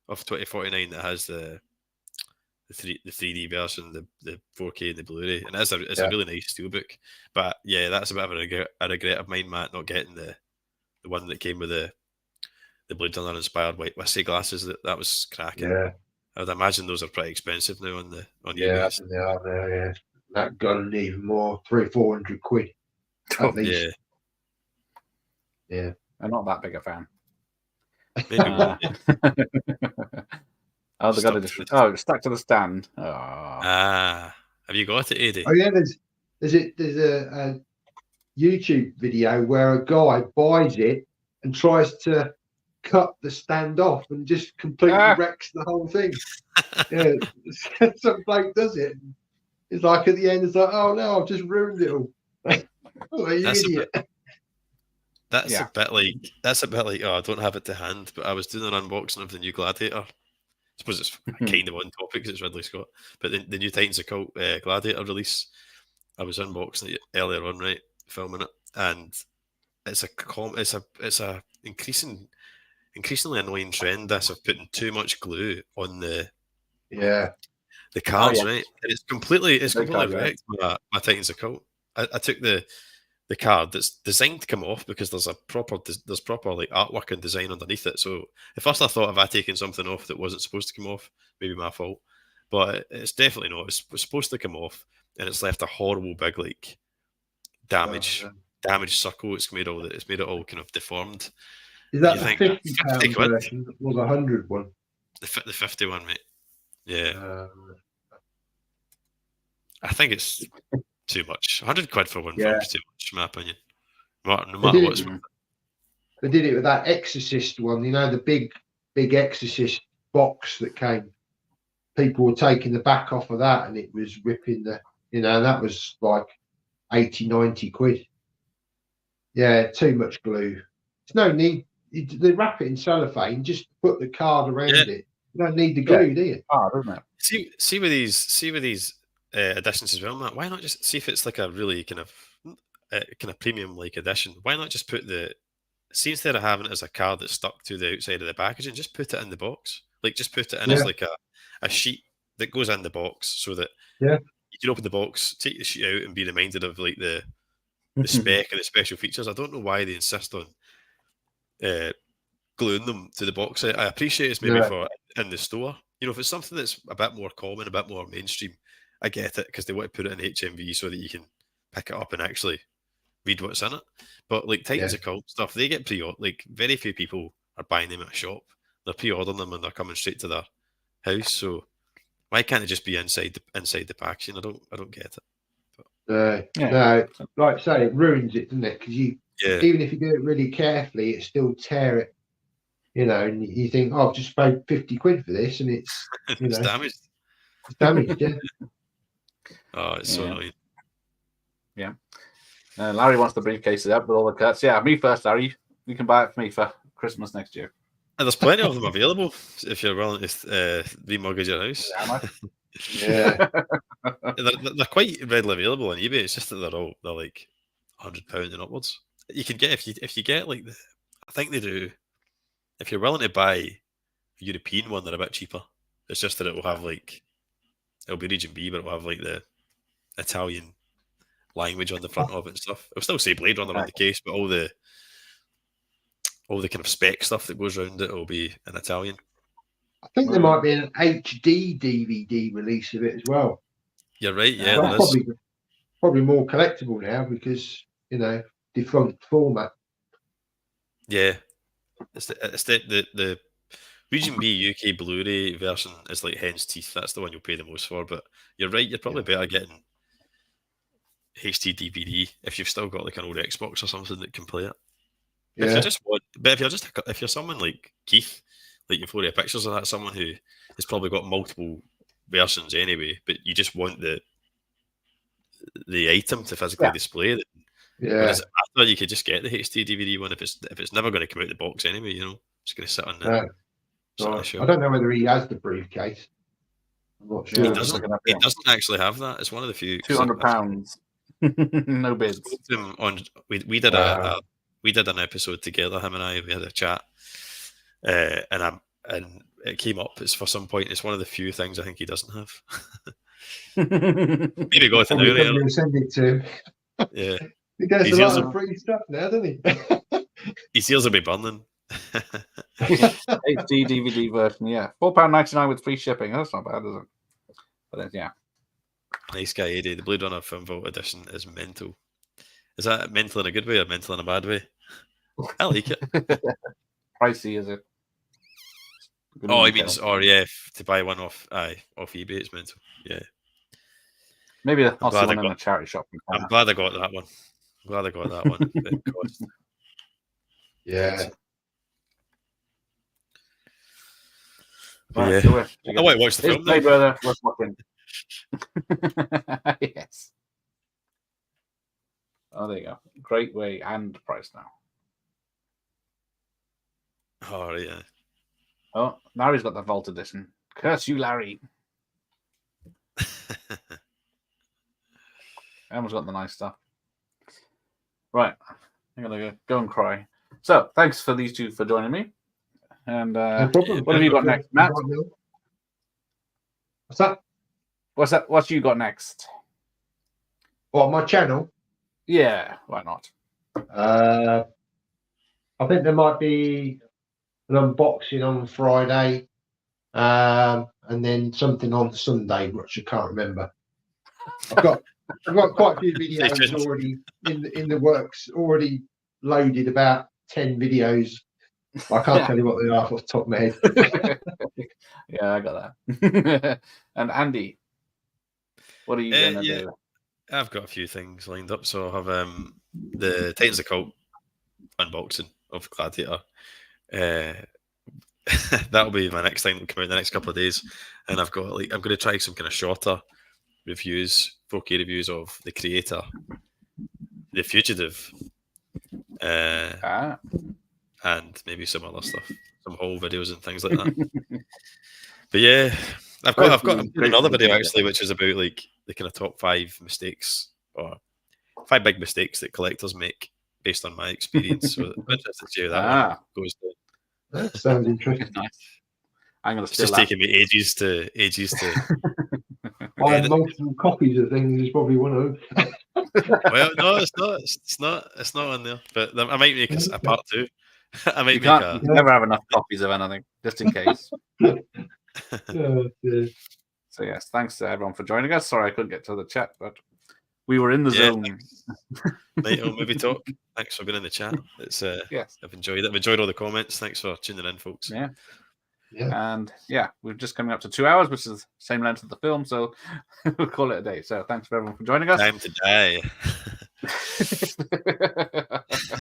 of 2049 that has the 3D version, the 4K and the Blu-ray, and it's a really nice steelbook. But yeah, that's a bit of a regret of mine, Matt, not getting the one that came with the Bladerunner inspired white whiskey glasses. That was cracking. Yeah, I would imagine those are pretty expensive now on eBay. Yeah, they are now. Yeah, that gun even more, 300-400 quid at least. Yeah, I'm not that big a fan. The gun edition. Oh, stuck to the stand. Have you got it, Eddie? Oh yeah, there's a YouTube video where a guy buys it and tries to cut the stand off and just completely wrecks the whole thing. Some bloke does it. It's like at the end, it's like, oh no, I've just ruined it all. Oh, you idiot. That's a bit like oh, I don't have it to hand, but I was doing an unboxing of the new Gladiator. I suppose it's kind of on topic because it's Ridley Scott, but the new Titans of Cult Gladiator release, I was unboxing it earlier on, right, filming it, and it's a increasingly annoying trend this of putting too much glue on the cards, right? And it's completely wrecked my Titans of Cult. I took the card that's designed to come off because there's proper like artwork and design underneath it. So at first I thought, if I taken something off that wasn't supposed to come off, maybe my fault. But it's definitely not. It's supposed to come off, and it's left a horrible big like damaged circle. It's made it all kind of deformed. Is that the £50 version or the 100 one? The 50 one, mate. Yeah. I think it's too much. 100 quid for one film is too much, in my opinion. No matter what it's worth. They did it with that Exorcist one, you know, the big Exorcist box that came. People were taking the back off of that and it was ripping that was like 80, 90 quid. Yeah, too much glue. There's no need. They wrap it in cellophane, just put the card around it. You don't need the glue, do you? Oh, doesn't it? See with these editions as well, Matt. Why not just see if it's like a really kind of premium like edition? Why not just put instead of having it as a card that's stuck to the outside of the packaging, just put it in the box. Like just put it in as like a sheet that goes in the box, so that you can open the box, take the sheet out, and be reminded of like the spec and the special features. I don't know why they insist on gluing them to the box. I appreciate it's maybe for in the store. You know, if it's something that's a bit more common, a bit more mainstream, I get it because they want to put it in HMV so that you can pick it up and actually read what's in it. But like Titans of Cult stuff, they get like very few people are buying them at a shop. They're pre-ordering them and they're coming straight to their house. So why can't it just be inside the packaging? I don't get it. No, like I say, it ruins it, doesn't it? Because even if you do it really carefully, it still tear it. You know, and you think, oh, I've just paid 50 quid for this, and it's it's damaged. It's damaged, yeah. Oh, it's so annoying. Yeah. Larry wants the briefcases up with all the cuts. Yeah, me first, Larry. You can buy it for me for Christmas next year. And there's plenty of them available if you're willing to remortgage your house. Yeah, they're quite readily available on eBay. It's just that they're like £100 and upwards. You can get if you get like I think they do. If you're willing to buy a European one, they're a bit cheaper. It's just that it'll be region B, but it'll have like the Italian language on the front of it and stuff. It'll still say Bladerunner on the case, but all the kind of spec stuff that goes around it will be in Italian. I think there might be an HD DVD release of it as well. You're right, yeah. There is. Probably more collectible now because, defunct format. Yeah. It's the Region B UK Blu-ray version is like hen's teeth. That's the one you'll pay the most for. But you're right, you're probably better getting HD DVD if you've still got like an old Xbox or something that can play it. Yeah. If you're someone like Keith, like Euphoria Pictures or that, someone who has probably got multiple versions anyway, but you just want the item to physically display it. Yeah. Does it matter? You could just get the HD DVD one if it's never going to come out the box anyway. It's going to sit on the. I don't know whether he has the briefcase. I'm not sure. He doesn't actually have that. It's one of the few. £200. No bids. We did an episode together. Him and I. We had a chat, and it came up. It's for some point. It's one of the few things I think he doesn't have. Maybe go to now. Send it to him. Yeah. He gets a lot of free stuff now, doesn't he? His ears will be burning. HD DVD version, yeah. £4.99 with free shipping. That's not bad, is it? But then, yeah. Nice guy, Eddie. The Bladerunner Film Vault edition is mental. Is that mental in a good way or mental in a bad way? I like it. Pricey, is it? He means REF to buy one off eBay. It's mental. Yeah. Maybe I'll see one in a charity shop. I'm glad I got that one. Yeah. Right, yeah. I won't watch the film. Brother, let's walk in. Yes. Oh, there you go. Great way and price now. Oh, right, yeah. Oh, Larry's got the Vault Edition. Curse you, Larry. Emma's got the nice stuff. Right. I'm going to go and cry. So, thanks for these two for joining me. And No problem. what have you got next, Matt? What's that? What you got next? What, my channel? Yeah, why not? I think there might be an unboxing on Friday, and then something on Sunday, which I can't remember. I've got quite a few videos already in the works, already loaded, about 10 videos. I can't tell you what they are off the top of my head. Yeah, I got that. And Andy, what are you going to do? I've got a few things lined up. So I'll have the Titans of Cult unboxing of Gladiator. That'll be my next thing that will come out in the next couple of days. And I've got I'm going to try some kind of shorter reviews, 4K reviews of The Creator, The Fugitive, and maybe some other stuff, some whole videos and things like that. But yeah, I'm doing another video actually, which is about like the kind of top 5 mistakes or 5 big mistakes that collectors make based on my experience. So I'm interested to see how that one goes down. That sounds interesting. Nice. I'm going to. It's just taking me ages to. I have multiple copies of things. Is probably one of them. Well, no, it's not. It's not on there. But I might make a part 2. I might you can never have enough copies of anything, just in case. Oh, so yes, thanks to everyone for joining us. Sorry I couldn't get to the chat, but we were in the zone. Night on Movie Talk. Thanks for being in the chat. It's yes, I've enjoyed it. I've enjoyed all the comments. Thanks for tuning in, folks. Yeah. And we're just coming up to 2 hours, which is the same length of the film, so we'll call it a day. So thanks for everyone for joining us. Time to die.